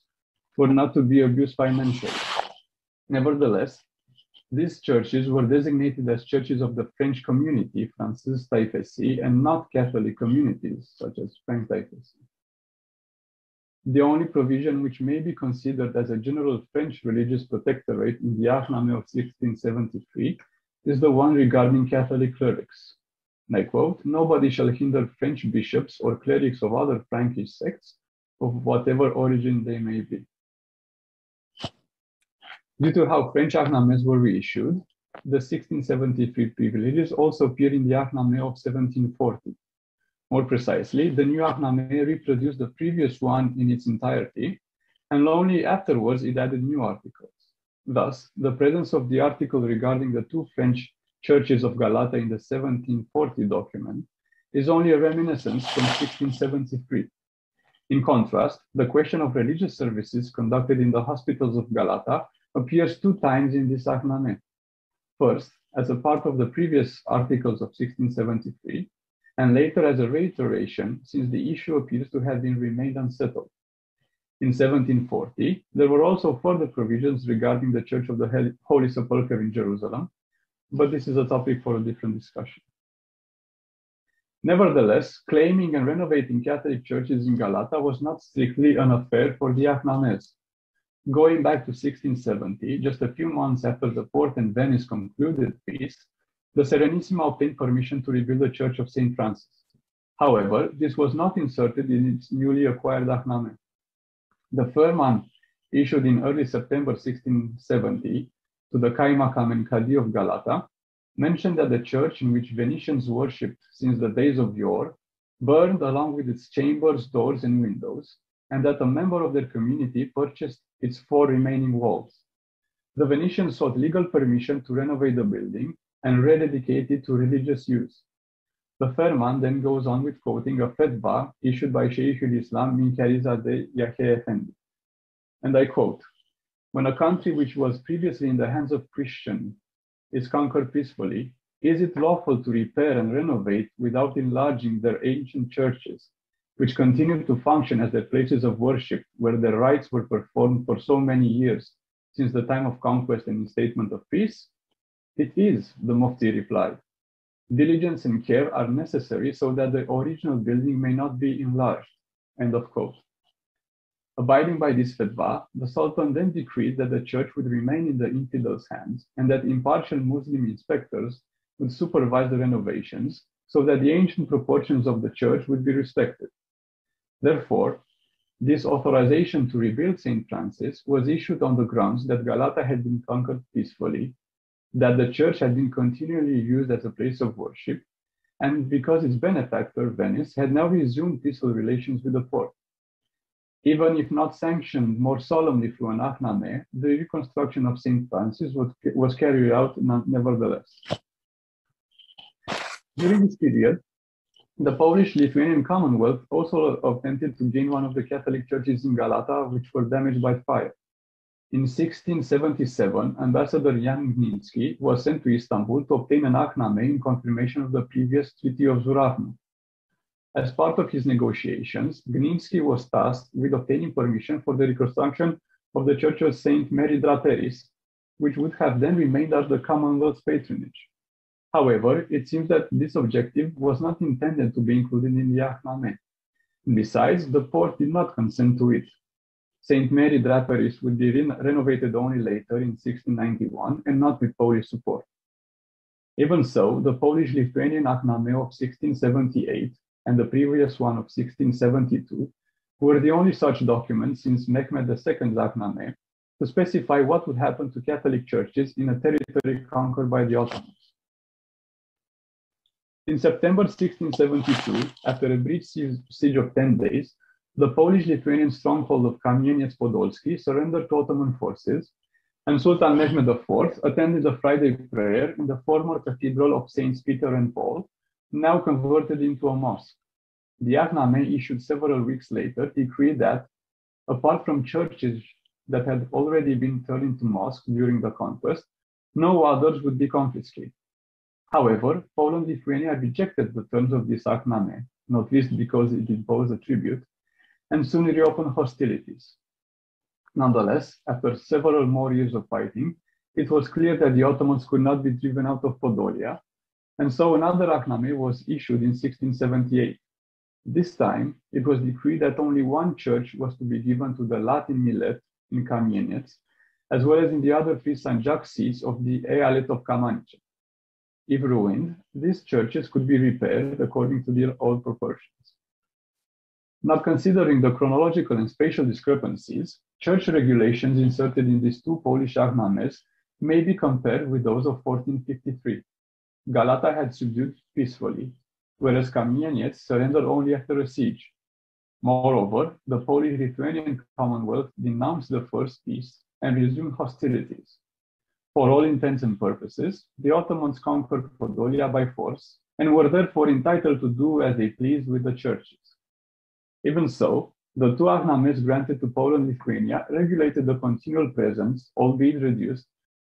were not to be abused financially. Nevertheless, these churches were designated as churches of the French community, Francis Taifesi, and not Catholic communities, such as French Taifesi. The only provision which may be considered as a general French religious protectorate in the Ahdname of 1673 is the one regarding Catholic clerics. And I quote, "Nobody shall hinder French bishops or clerics of other Frankish sects of whatever origin they may be." Due to how French Ahdnames were reissued, the 1673 privileges also appear in the Ahdname of 1740. More precisely, the new Ahdname reproduced the previous one in its entirety, and only afterwards it added new articles. Thus, the presence of the article regarding the two French churches of Galata in the 1740 document is only a reminiscence from 1673. In contrast, the question of religious services conducted in the hospitals of Galata appears two times in this Ahdname. First, as a part of the previous articles of 1673, and later as a reiteration, since the issue appears to have remained unsettled. In 1740, there were also further provisions regarding the Church of the Holy Sepulchre in Jerusalem, but this is a topic for a different discussion. Nevertheless, claiming and renovating Catholic churches in Galata was not strictly an affair for the Ahdnames. Going back to 1670, just a few months after the Port and Venice concluded peace, the Serenissima obtained permission to rebuild the Church of St. Francis. However, this was not inserted in its newly acquired Ahdname. The firman issued in early September 1670 to the Kaimakam and Kadi of Galata mentioned that the church in which Venetians worshipped since the days of yore burned along with its chambers, doors, and windows, and that a member of their community purchased its 4 remaining walls. The Venetians sought legal permission to renovate the building and rededicate it to religious use. The firman then goes on with quoting a fatwa issued by Shaykh al-Islam Min Karizadeh Yahya Effendi. And I quote, "When a country which was previously in the hands of Christians is conquered peacefully, is it lawful to repair and renovate without enlarging their ancient churches, which continue to function as their places of worship, where their rites were performed for so many years, since the time of conquest and instatement of peace?" "It is," the Mufti replied. "Diligence and care are necessary so that the original building may not be enlarged." End of quote. Abiding by this fatwa, the Sultan then decreed that the church would remain in the infidels' hands and that impartial Muslim inspectors would supervise the renovations so that the ancient proportions of the church would be respected. Therefore, this authorization to rebuild St. Francis was issued on the grounds that Galata had been conquered peacefully, that the church had been continually used as a place of worship, and because its benefactor, Venice, had now resumed peaceful relations with the Porte. Even if not sanctioned more solemnly through an Ahdname, the reconstruction of St. Francis was carried out nevertheless. During this period, the Polish-Lithuanian Commonwealth also attempted to gain one of the Catholic churches in Galata, which were damaged by fire. In 1677, Ambassador Jan Gniński was sent to Istanbul to obtain an Ahdname in confirmation of the previous Treaty of Żurawno. As part of his negotiations, Gniński was tasked with obtaining permission for the reconstruction of the Church of St. Mary Draperis, which would have then remained under the Commonwealth's patronage. However, it seems that this objective was not intended to be included in the Ahdnames. Besides, the port did not consent to it. St. Mary Reappears would be renovated only later in 1691 and not with Polish support. Even so, the Polish-Lithuanian Ahdname of 1678 and the previous one of 1672 were the only such documents since Mehmed II's Ahdname to specify what would happen to Catholic churches in a territory conquered by the Ottomans. In September 1672, after a brief siege of 10 days, the Polish-Lithuanian stronghold of Kamieniec-Podolski surrendered to Ottoman forces, and Sultan Mehmed IV attended a Friday prayer in the former cathedral of Saints Peter and Paul, now converted into a mosque. The Ahdname issued several weeks later decreed that, apart from churches that had already been turned into mosques during the conquest, no others would be confiscated. However, Poland-Lithuania rejected the terms of this Ahdname, not least because it imposed a tribute, and soon reopened hostilities. Nonetheless, after several more years of fighting, it was clear that the Ottomans could not be driven out of Podolia, and so another Ahdname was issued in 1678. This time, it was decreed that only one church was to be given to the Latin millet in Kamieniec, as well as in the other three Sanjak seats of the Eyalet of Kamanice. If ruined, these churches could be repaired according to their old proportions. Not considering the chronological and spatial discrepancies, church regulations inserted in these two Polish Ahdnames may be compared with those of 1453. Galata had subdued peacefully, whereas Kamieniec surrendered only after a siege. Moreover, the Polish-Lithuanian Commonwealth denounced the first peace and resumed hostilities. For all intents and purposes, the Ottomans conquered Podolia by force and were therefore entitled to do as they pleased with the churches. Even so, the two Ahdnames granted to Poland-Lithuania regulated the continual presence, albeit reduced,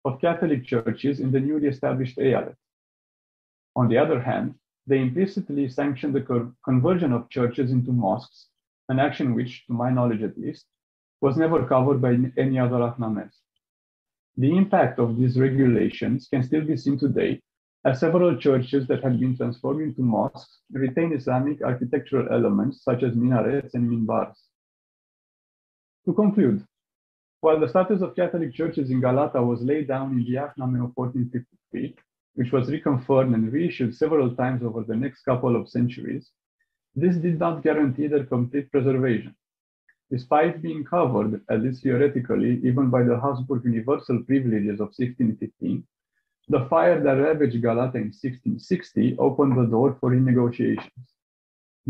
of Catholic churches in the newly established Eyalet. On the other hand, they implicitly sanctioned the conversion of churches into mosques, an action which, to my knowledge at least, was never covered by any other Ahdnames. The impact of these regulations can still be seen today, as several churches that had been transformed into mosques retain Islamic architectural elements such as minarets and minbars. To conclude, while the status of Catholic churches in Galata was laid down in the Ahdname of 1453, which was reconfirmed and reissued several times over the next couple of centuries, this did not guarantee their complete preservation. Despite being covered, at least theoretically, even by the Habsburg Universal Privileges of 1615, the fire that ravaged Galata in 1660 opened the door for renegotiations.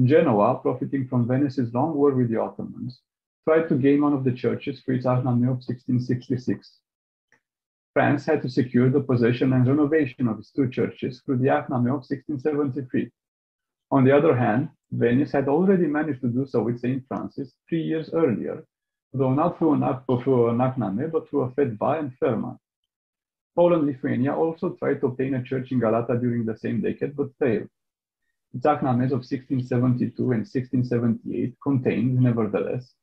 Genoa, profiting from Venice's long war with the Ottomans, tried to gain one of the churches for its Ahdname of 1666. France had to secure the possession and renovation of its two churches through the Ahdname of 1673. On the other hand, Venice had already managed to do so with St. Francis 3 years earlier, though not through an Ahdname, but through a fetva and ferma. Poland-Lithuania also tried to obtain a church in Galata during the same decade, but failed. Its Ahdnames of 1672 and 1678 contained, nevertheless,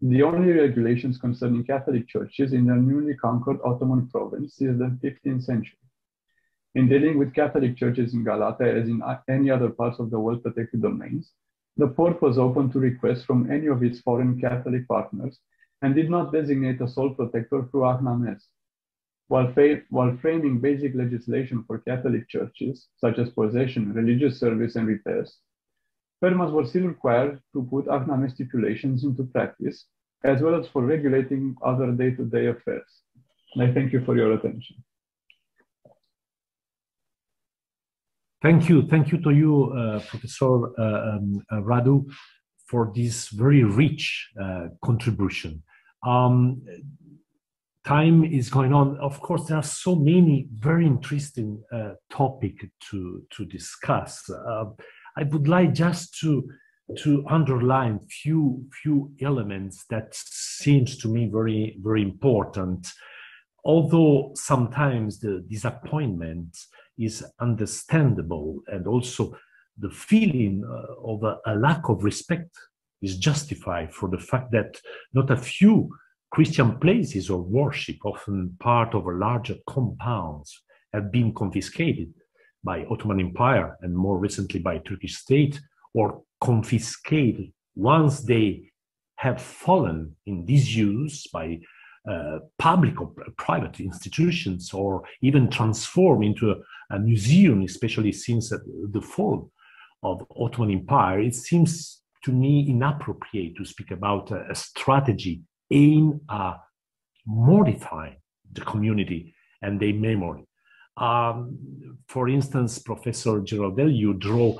the only regulations concerning Catholic churches in the newly conquered Ottoman province since the 15th century. In dealing with Catholic churches in Galata, as in any other parts of the well-protected domains, the port was open to requests from any of its foreign Catholic partners and did not designate a sole protector through Ahdnames. While framing basic legislation for Catholic churches, such as possession, religious service, and repairs, firmas were still required to put Ahdname stipulations into practice, as well as for regulating other day-to-day affairs. And I thank you for your attention. Thank you to you, Professor Radu, for this very rich contribution. Time is going on. Of course, there are so many very interesting topics to discuss. I would like just to underline few elements that seems to me very, very important. Although sometimes the disappointment is understandable, and also the feeling of a lack of respect is justified for the fact that not a few Christian places of worship, often part of a larger compounds, have been confiscated by Ottoman Empire and more recently by Turkish state, or confiscated once they have fallen in disuse by public or private institutions, or even transformed into a museum, especially since the fall of Ottoman Empire, it seems to me inappropriate to speak about a strategy aimed at modifying the community and their memory. For instance, Professor Girardelli, you draw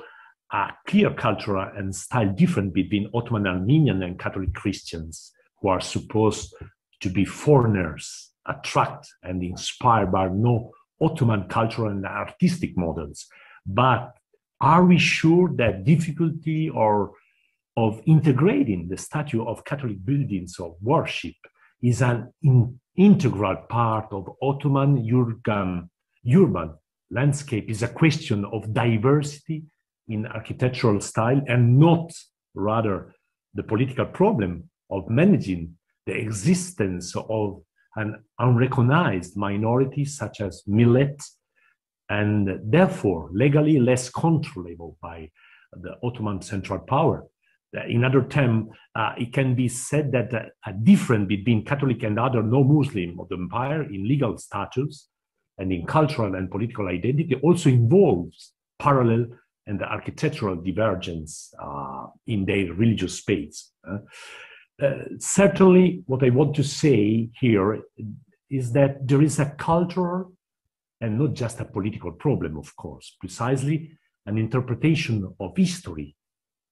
a clear cultural and style difference between Ottoman Armenian and Catholic Christians, who are supposed to be foreigners, attracted and inspired by no Ottoman cultural and artistic models. But are we sure that difficulty of integrating the statue of Catholic buildings of worship is an integral part of Ottoman urban landscape, is a question of diversity in architectural style and not rather the political problem of managing the existence of an unrecognized minority such as millet, and therefore legally less controllable by the Ottoman central power. In other terms, it can be said that a difference between Catholic and other non-Muslim of the empire in legal status and in cultural and political identity also involves parallel and architectural divergence in their religious space. Certainly, what I want to say here is that there is a cultural and not just a political problem, of course, precisely an interpretation of history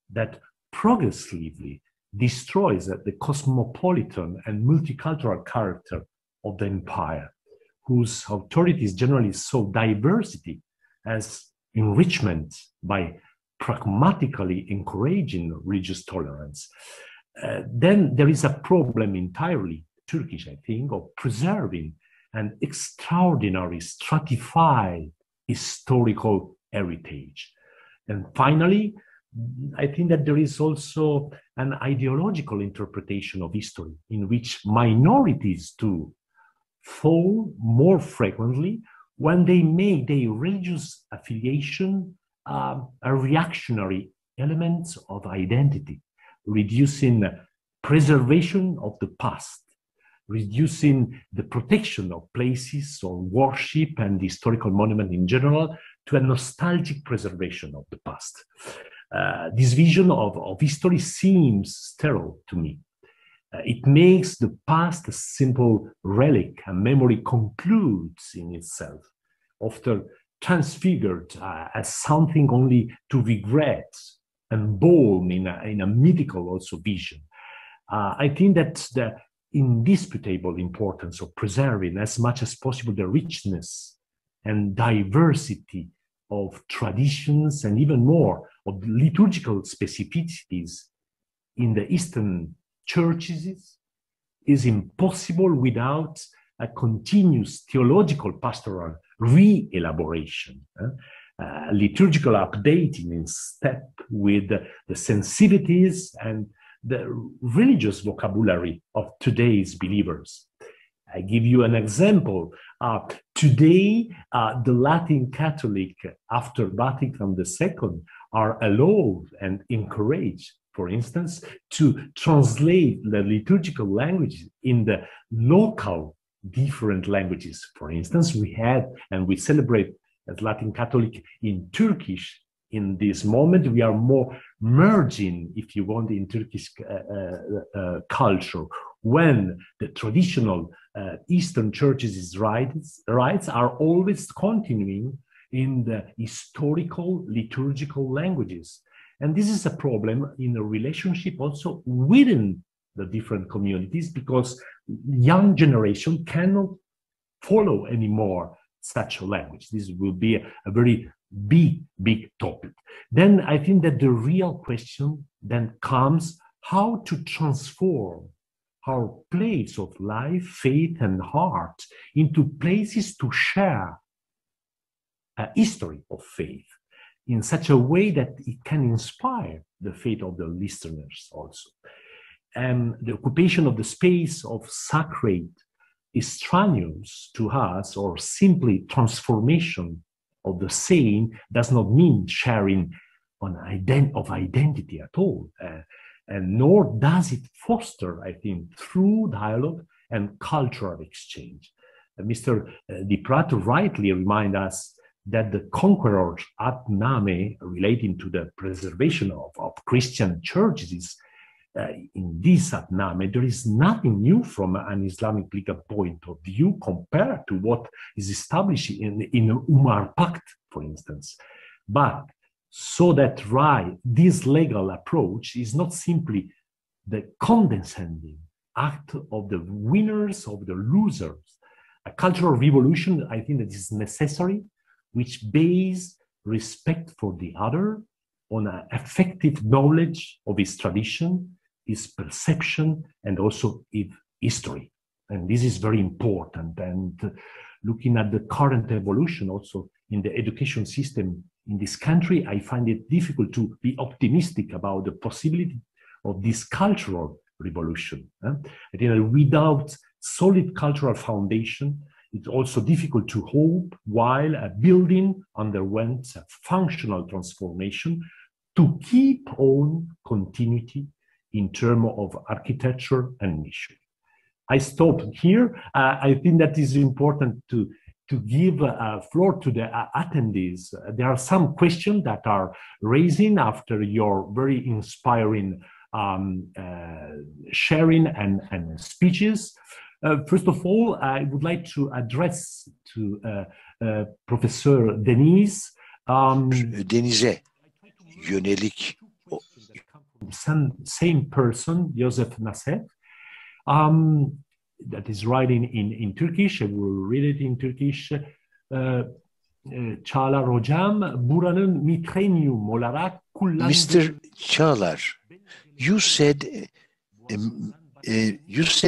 that progressively destroys the cosmopolitan and multicultural character of the empire, whose authorities generally saw diversity as enrichment by pragmatically encouraging religious tolerance. Then there is a problem entirely Turkish, I think, of preserving an extraordinary stratified historical heritage. And finally, I think that there is also an ideological interpretation of history in which minorities too fall more frequently when they make their religious affiliation a reactionary element of identity, reducing preservation of the past, reducing the protection of places of worship and historical monument in general to a nostalgic preservation of the past. This vision of history seems sterile to me. It makes the past a simple relic, a memory concludes in itself, often transfigured as something only to regret, embalmed in a mythical also vision. I think that the indisputable importance of preserving as much as possible the richness and diversity of traditions and even more of liturgical specificities in the Eastern churches is impossible without a continuous theological pastoral re-elaboration, liturgical updating in step with the sensitivities and the religious vocabulary of today's believers. I give you an example. Today, the Latin Catholic after Vatican II are allowed and encouraged, for instance, to translate the liturgical languages in the local different languages. For instance, we had and we celebrate as Latin Catholic in Turkish. In this moment, we are more merging, if you want, in Turkish culture, when the traditional Eastern churches' rites are always continuing in the historical liturgical languages. And this is a problem in a relationship also within the different communities, because young generation cannot follow anymore such a language. This will be a very big topic. Then I think that the real question then comes how to transform our place of life, faith, and heart into places to share a history of faith in such a way that it can inspire the faith of the listeners also. And the occupation of the space of sacred is strenuous to us, or simply transformation of the same does not mean sharing of identity at all, and nor does it foster, I think, through dialogue and cultural exchange. Mr. Di Prato rightly reminds us that the conqueror's Ahdnames relating to the preservation of Christian churches in this Ahdnames, there is nothing new from an Islamic legal point of view compared to what is established in Umar Pact, for instance. But so that this legal approach is not simply the condescending act of the winners, of the losers. A cultural revolution, I think, that is necessary, which base respect for the other on an effective knowledge of his tradition, his perception, and also his history. And this is very important. And looking at the current evolution also in the education system in this country, I find it difficult to be optimistic about the possibility of this cultural revolution. I think that without solid cultural foundation, it's also difficult to hope while a building underwent a functional transformation to keep on continuity in terms of architecture and mission. I stop here. I think that is important to give a floor to the attendees. There are some questions that are raising after your very inspiring sharing and speeches. First of all, I would like to address to Professor DENIZ. Denize yönelik. Same person, Joseph Nassef, that is writing in Turkish. I will read it in Turkish. Çağlar hocam, buranın Mithreum olarak kullandığı... Mr. Çağlar, you said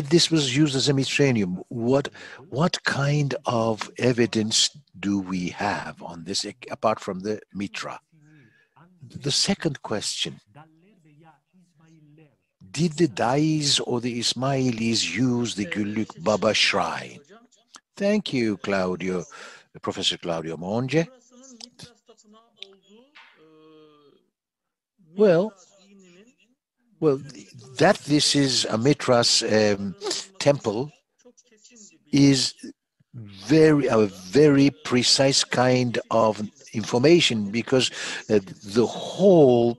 this was used as a Mithreum. What kind of evidence do we have on this apart from the Mithra? The second question, did the Dais or the Ismailis use the Dülük Baba shrine? Thank you, Claudio, Professor Claudio Monge. Well, that this is a Mithras temple is a very precise kind of information, because the whole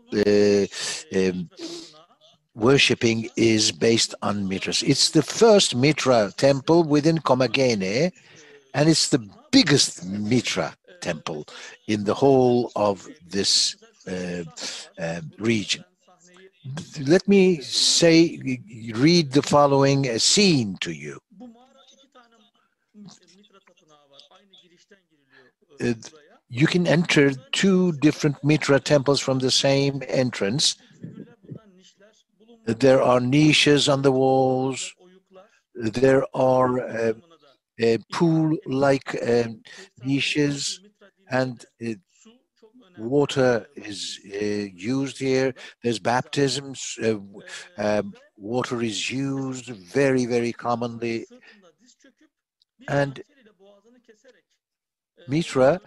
worshipping is based on Mithras. It's the first Mithra temple within Commagene, and it's the biggest Mithra temple in the whole of this region. Let me read the following scene to you. You can enter two different Mithra temples from the same entrance. There are niches on the walls. There are pool-like niches, and water is used here. There's baptisms. Water is used very, very commonly. And Mithra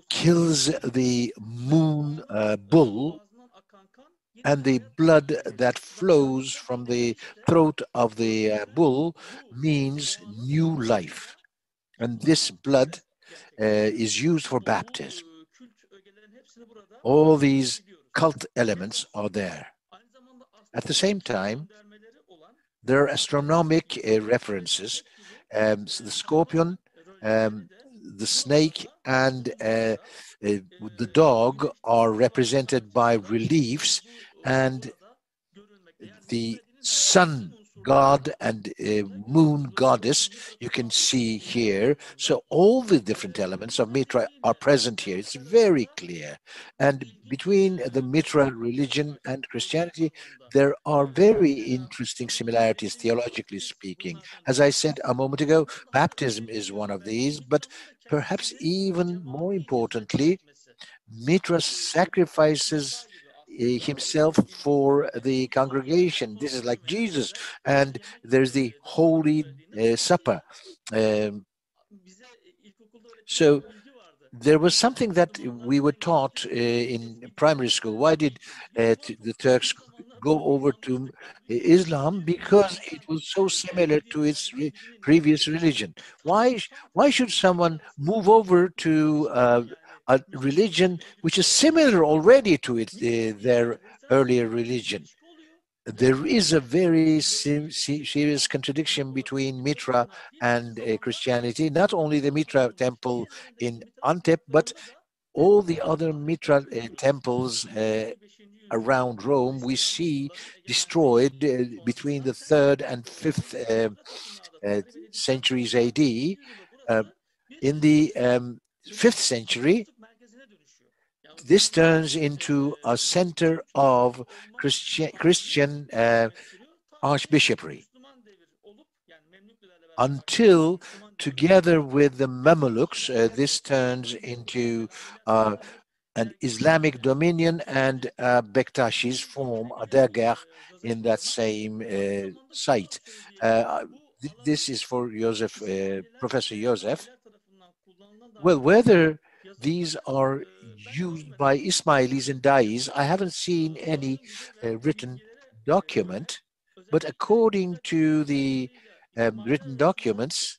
kills the moon bull, and the blood that flows from the throat of the bull means new life. And this blood is used for baptism. All these cult elements are there. At the same time, there are astronomic references. The scorpion, the snake, and the dog are represented by reliefs, and the sun god and moon goddess you can see here. So all the different elements of Mithra are present here. It's very clear. And between the Mithra religion and Christianity, there are very interesting similarities, theologically speaking. As I said a moment ago, baptism is one of these, but perhaps even more importantly, Mithra sacrifices himself for the congregation. This is like Jesus. And there's the Holy Supper. So there was something that we were taught in primary school. Why did the Turks go over to Islam? Because it was so similar to its previous religion. Why should someone move over to a religion which is similar already to their earlier religion? There is a very serious contradiction between Mithra and Christianity. Not only the Mithra temple in Antep, but all the other Mithra temples around Rome we see destroyed between the 3rd and 5th centuries AD. In the 5th century, this turns into a center of Christian archbishopry, until, together with the Mamelukes, this turns into an Islamic dominion, and Bektashis form a dargah in that same site. This is for Joseph, Professor Joseph. Well, whether these are used by Ismailis and Dais, I haven't seen any written document, but according to the written documents,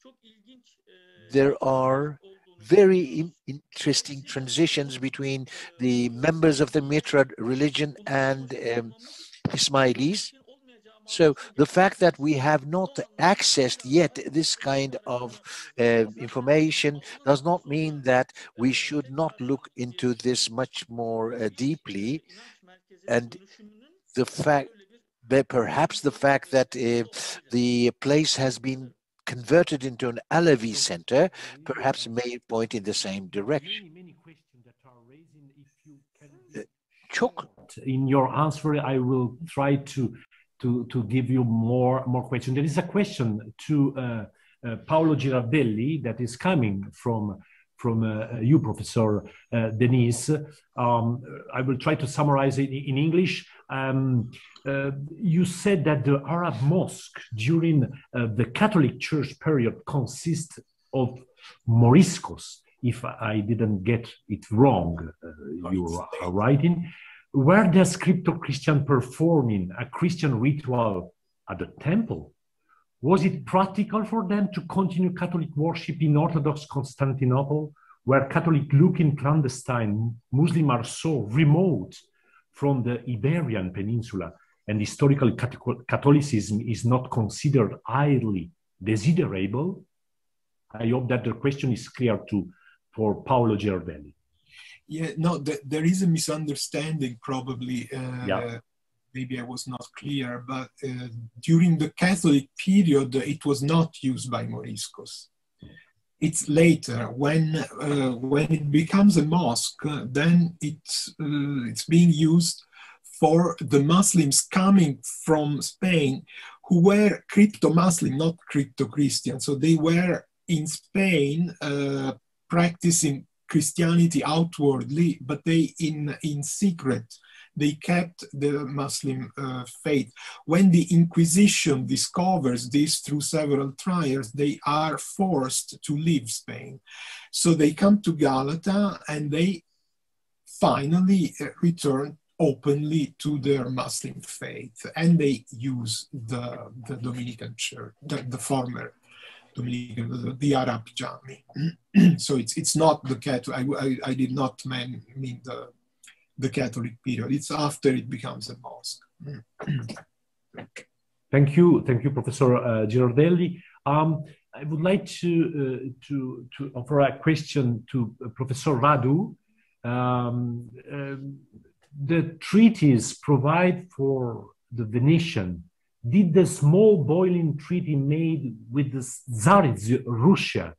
there are very interesting transitions between the members of the Mithra religion and Ismailis. So the fact that we have not accessed yet this kind of information does not mean that we should not look into this much more deeply. And the fact that perhaps the fact that the place has been converted into an Alavi center perhaps may point in the same direction. Many questions that are raising. If you can, in your answer, I will try to give you more questions. There is a question to Paolo Girardelli that is coming from you, Professor Deniz. I will try to summarize it in English. You said that the Arab mosque during the Catholic Church period consists of moriscos. If I didn't get it wrong, you are writing. Were the crypto-Christian performing a Christian ritual at the temple? Was it practical for them to continue Catholic worship in Orthodox Constantinople, where Catholic-looking clandestine Muslims are so remote from the Iberian Peninsula, and historical Catholicism is not considered highly desirable? I hope that the question is clear for Paolo Girardelli. Yeah, no, there is a misunderstanding probably. Yeah. Maybe I was not clear, but during the Catholic period, it was not used by Moriscos. It's later, when it becomes a mosque, then it's being used for the Muslims coming from Spain who were crypto-Muslim, not crypto-Christian. So they were in Spain practicing Christianity outwardly, but they in secret. They kept the Muslim faith. When the Inquisition discovers this through several trials, they are forced to leave Spain. So they come to Galata and they finally return openly to their Muslim faith. And they use the Dominican church, the former Dominican, the Arab Jami. So it's not the Catholic, I did not mean the Catholic period. It's after it becomes a mosque. Thank you, Professor Girardelli. I would like to offer a question to Professor Radu. The treaties provide for the Venetian. Did the small boiling treaty made with the Tsarist Russia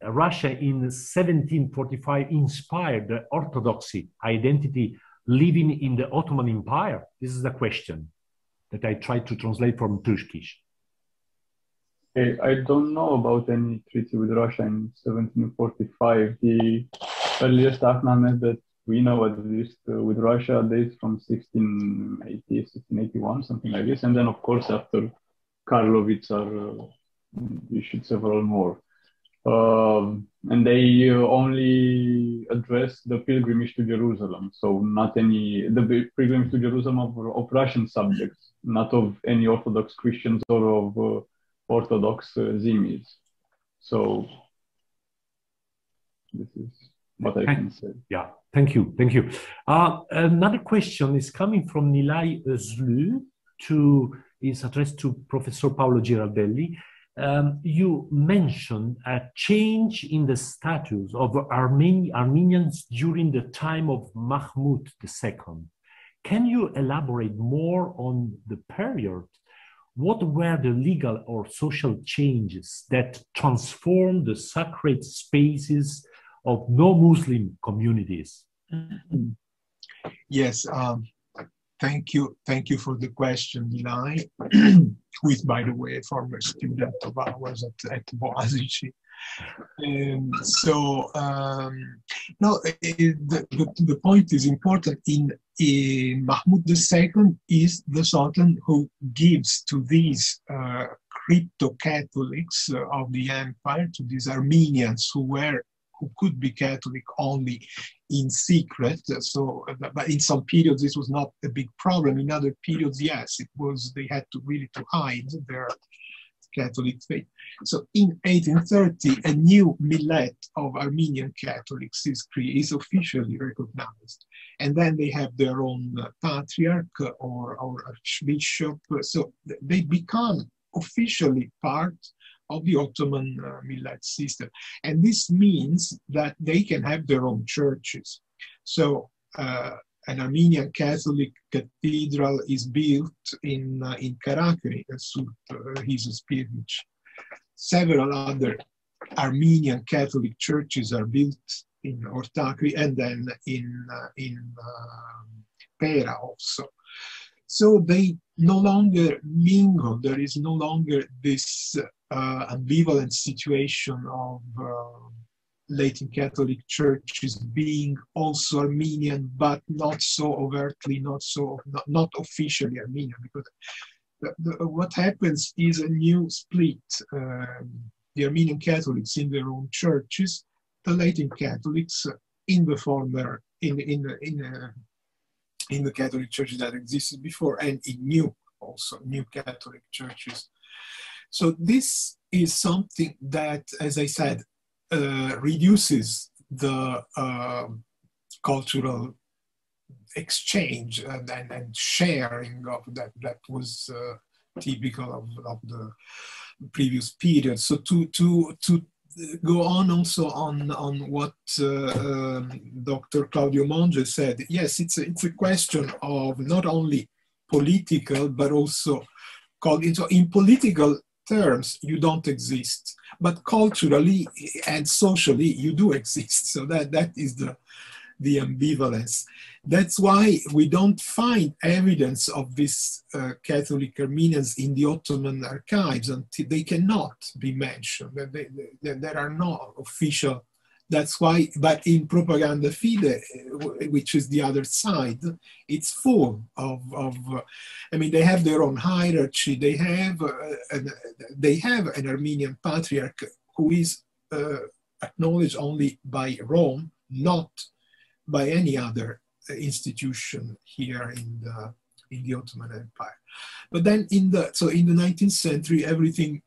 in 1745 inspired the Orthodoxy identity living in the Ottoman Empire? This is the question that I tried to translate from Turkish. I don't know about any treaty with Russia in 1745. The earliest Ahdnames that we know at least with Russia dates from 1680, 1681, something like this. And then, of course, after Karlovitz are issued several more. And they only address the pilgrimage to Jerusalem. So not the pilgrimage to Jerusalem of Russian subjects, not of any Orthodox Christians or of Orthodox Zimis. So this is what I can say. Yeah, thank you. Another question is coming from Nilay Özlü, is addressed to Professor Paolo Giraldelli. You mentioned a change in the status of Armenians during the time of Mahmud II. Can you elaborate more on the period? What were the legal or social changes that transformed the sacred spaces of no-Muslim communities? Yes, thank you for the question, Nilay, who is, by the way, a former student of ours at Boğaziçi. No, the point is important. In Mahmud II is the Sultan who gives to these crypto-Catholics of the empire, to these Armenians who could be Catholic only in secret. So, but in some periods this was not a big problem. In other periods, yes, it was. They had to really hide their Catholic faith. So, in 1830, a new millet of Armenian Catholics is officially recognized, and then they have their own patriarch or archbishop. So they become officially part of the Ottoman millet system. And this means that they can have their own churches. So an Armenian Catholic cathedral is built in Karakuri, his pilgrimage. Several other Armenian Catholic churches are built in Ortakri and then in Pera also. So they no longer mingle. There is no longer this ambivalent situation of Latin Catholic churches being also Armenian, but not so overtly, not officially Armenian, because what happens is a new split. The Armenian Catholics in their own churches, the Latin Catholics in the former, in the Catholic churches that existed before, and in new Catholic churches. So this is something that, as I said, reduces the cultural exchange and sharing of that was typical of the previous period. So to go on also on what Dr. Claudio Monge said, yes, it's a question of not only political but also in political terms you don't exist, but culturally and socially you do exist. So that is the ambivalence. That's why we don't find evidence of these Catholic Armenians in the Ottoman archives until they cannot be mentioned. There are no official. That's why, but in Propaganda Fide, which is the other side, it's full of I mean, they have their own hierarchy. They have an Armenian patriarch who is acknowledged only by Rome, not by any other institution here in the Ottoman Empire. But then in the 19th century, everything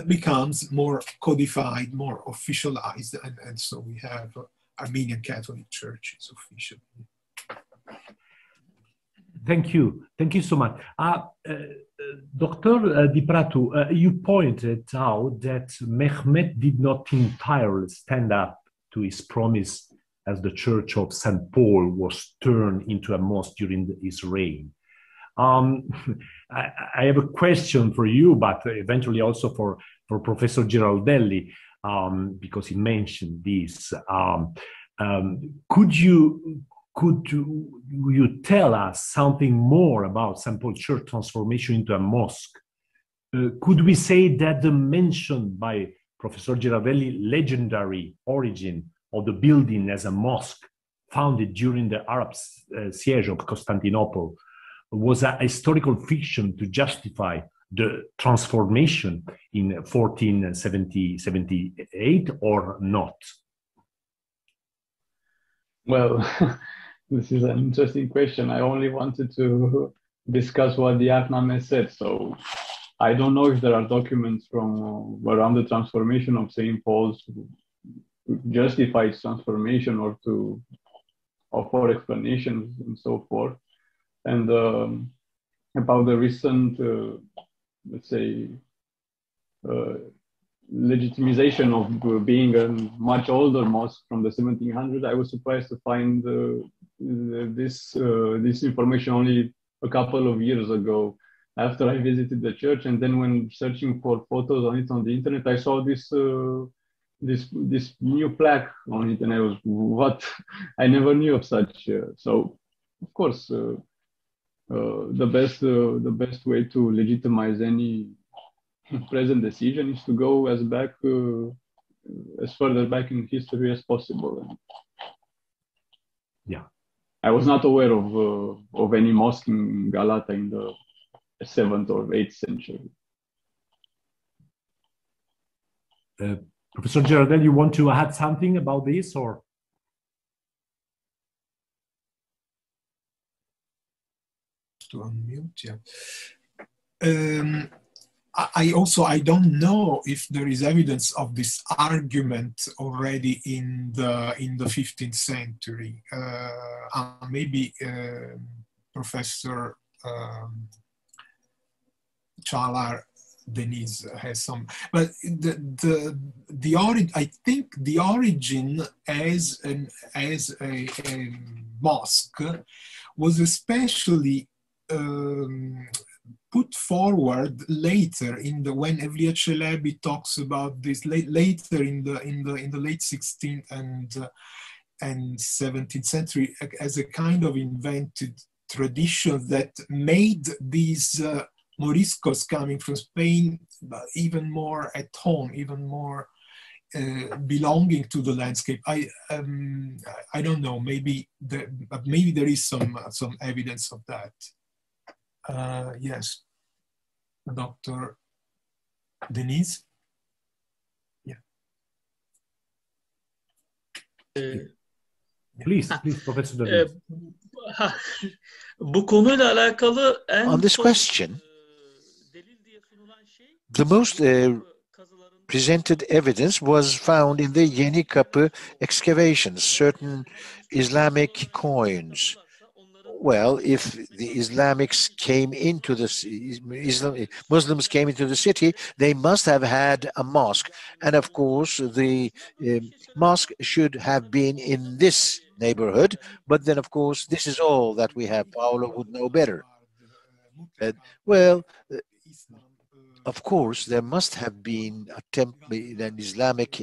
becomes more codified, more officialized, and so we have Armenian Catholic churches officially. Thank you so much. Dr. Di Pratu, you pointed out that Mehmet did not entirely stand up to his promise as the Church of St. Paul was turned into a mosque during his reign. I have a question for you, but eventually also for Professor Giraldelli, because he mentioned this. Could you tell us something more about St. Paul Church transformation into a mosque? Could we say that the mention by Professor Giraldelli legendary origin of the building as a mosque founded during the Arab siege of Constantinople was a historical fiction to justify the transformation in 1478 or not? Well, this is an interesting question. I only wanted to discuss what the Ahdnames said. So I don't know if there are documents from around the transformation of St. Paul's to justify its transformation or to offer explanations and so forth. And about the recent, let's say, legitimization of being a much older mosque from the 1700s, I was surprised to find this information only a couple of years ago after I visited the church. And then when searching for photos on it on the internet, I saw this this new plaque on it, and I was, what? I never knew of such. So, of course, the best way to legitimize any present decision is to go as further back in history as possible. Yeah, I was not aware of any mosque in Galata in the 7th or 8th century. Professor Girardelli, you want to add something about this, or? To unmute, yeah. I don't know if there is evidence of this argument already in the 15th century. Maybe Professor Çağlar DENIZ has some, but I think the origin as a mosque was especially put forward later when Evliya Çelebi talks about this later in the late 16th and 17th century as a kind of invented tradition that made these Moriscos coming from Spain even more at home, even more belonging to the landscape. I don't know. Maybe there is some evidence of that. Yes, Dr. DENIZ. Yeah. Please, Professor DENIZ. Bu konuyla alakalı On this question, the most presented evidence was found in the Yeni Kapı excavations, certain Islamic coins. Well, if the Muslims came into the city, they must have had a mosque. And of course, the mosque should have been in this neighborhood. But then, of course, this is all that we have. Paolo would know better. Of course, there must have been a temple, an Islamic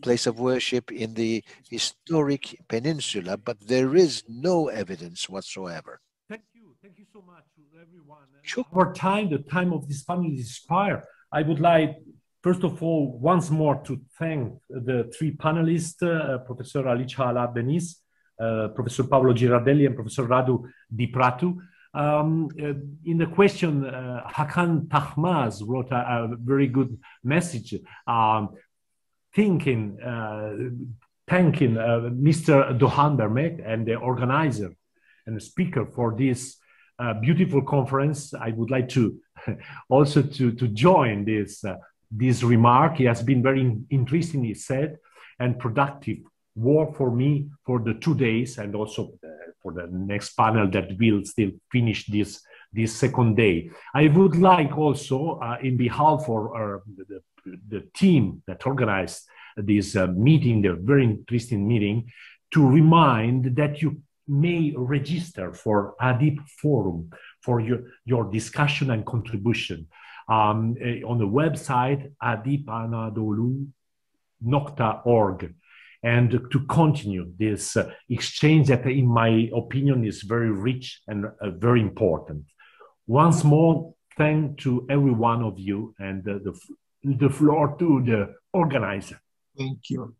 place of worship in the historic peninsula, but there is no evidence whatsoever. Thank you so much to everyone. Sure. The time of this panel is expired. I would like, first of all, once more to thank the three panelists, Professor Ali Çağlar DENIZ, Professor Paolo Girardelli, and Professor Radu Di Pratu. In the question, Hakan Tahmaz wrote a very good message, thanking Mr. Doğan Bermek and the organizer and the speaker for this beautiful conference. I would like to also to join this remark. It has been very interestingly said and productive work for me for the 2 days, and also for the next panel that will still finish this second day. I would like also, in behalf of the team that organized this meeting, the very interesting meeting, to remind that you may register for ADIP Forum for your discussion and contribution on the website adipanadolu.org. And to continue this exchange that, in my opinion, is very rich and very important. Once more, thank to every one of you, and the floor to the organizer. Thank you.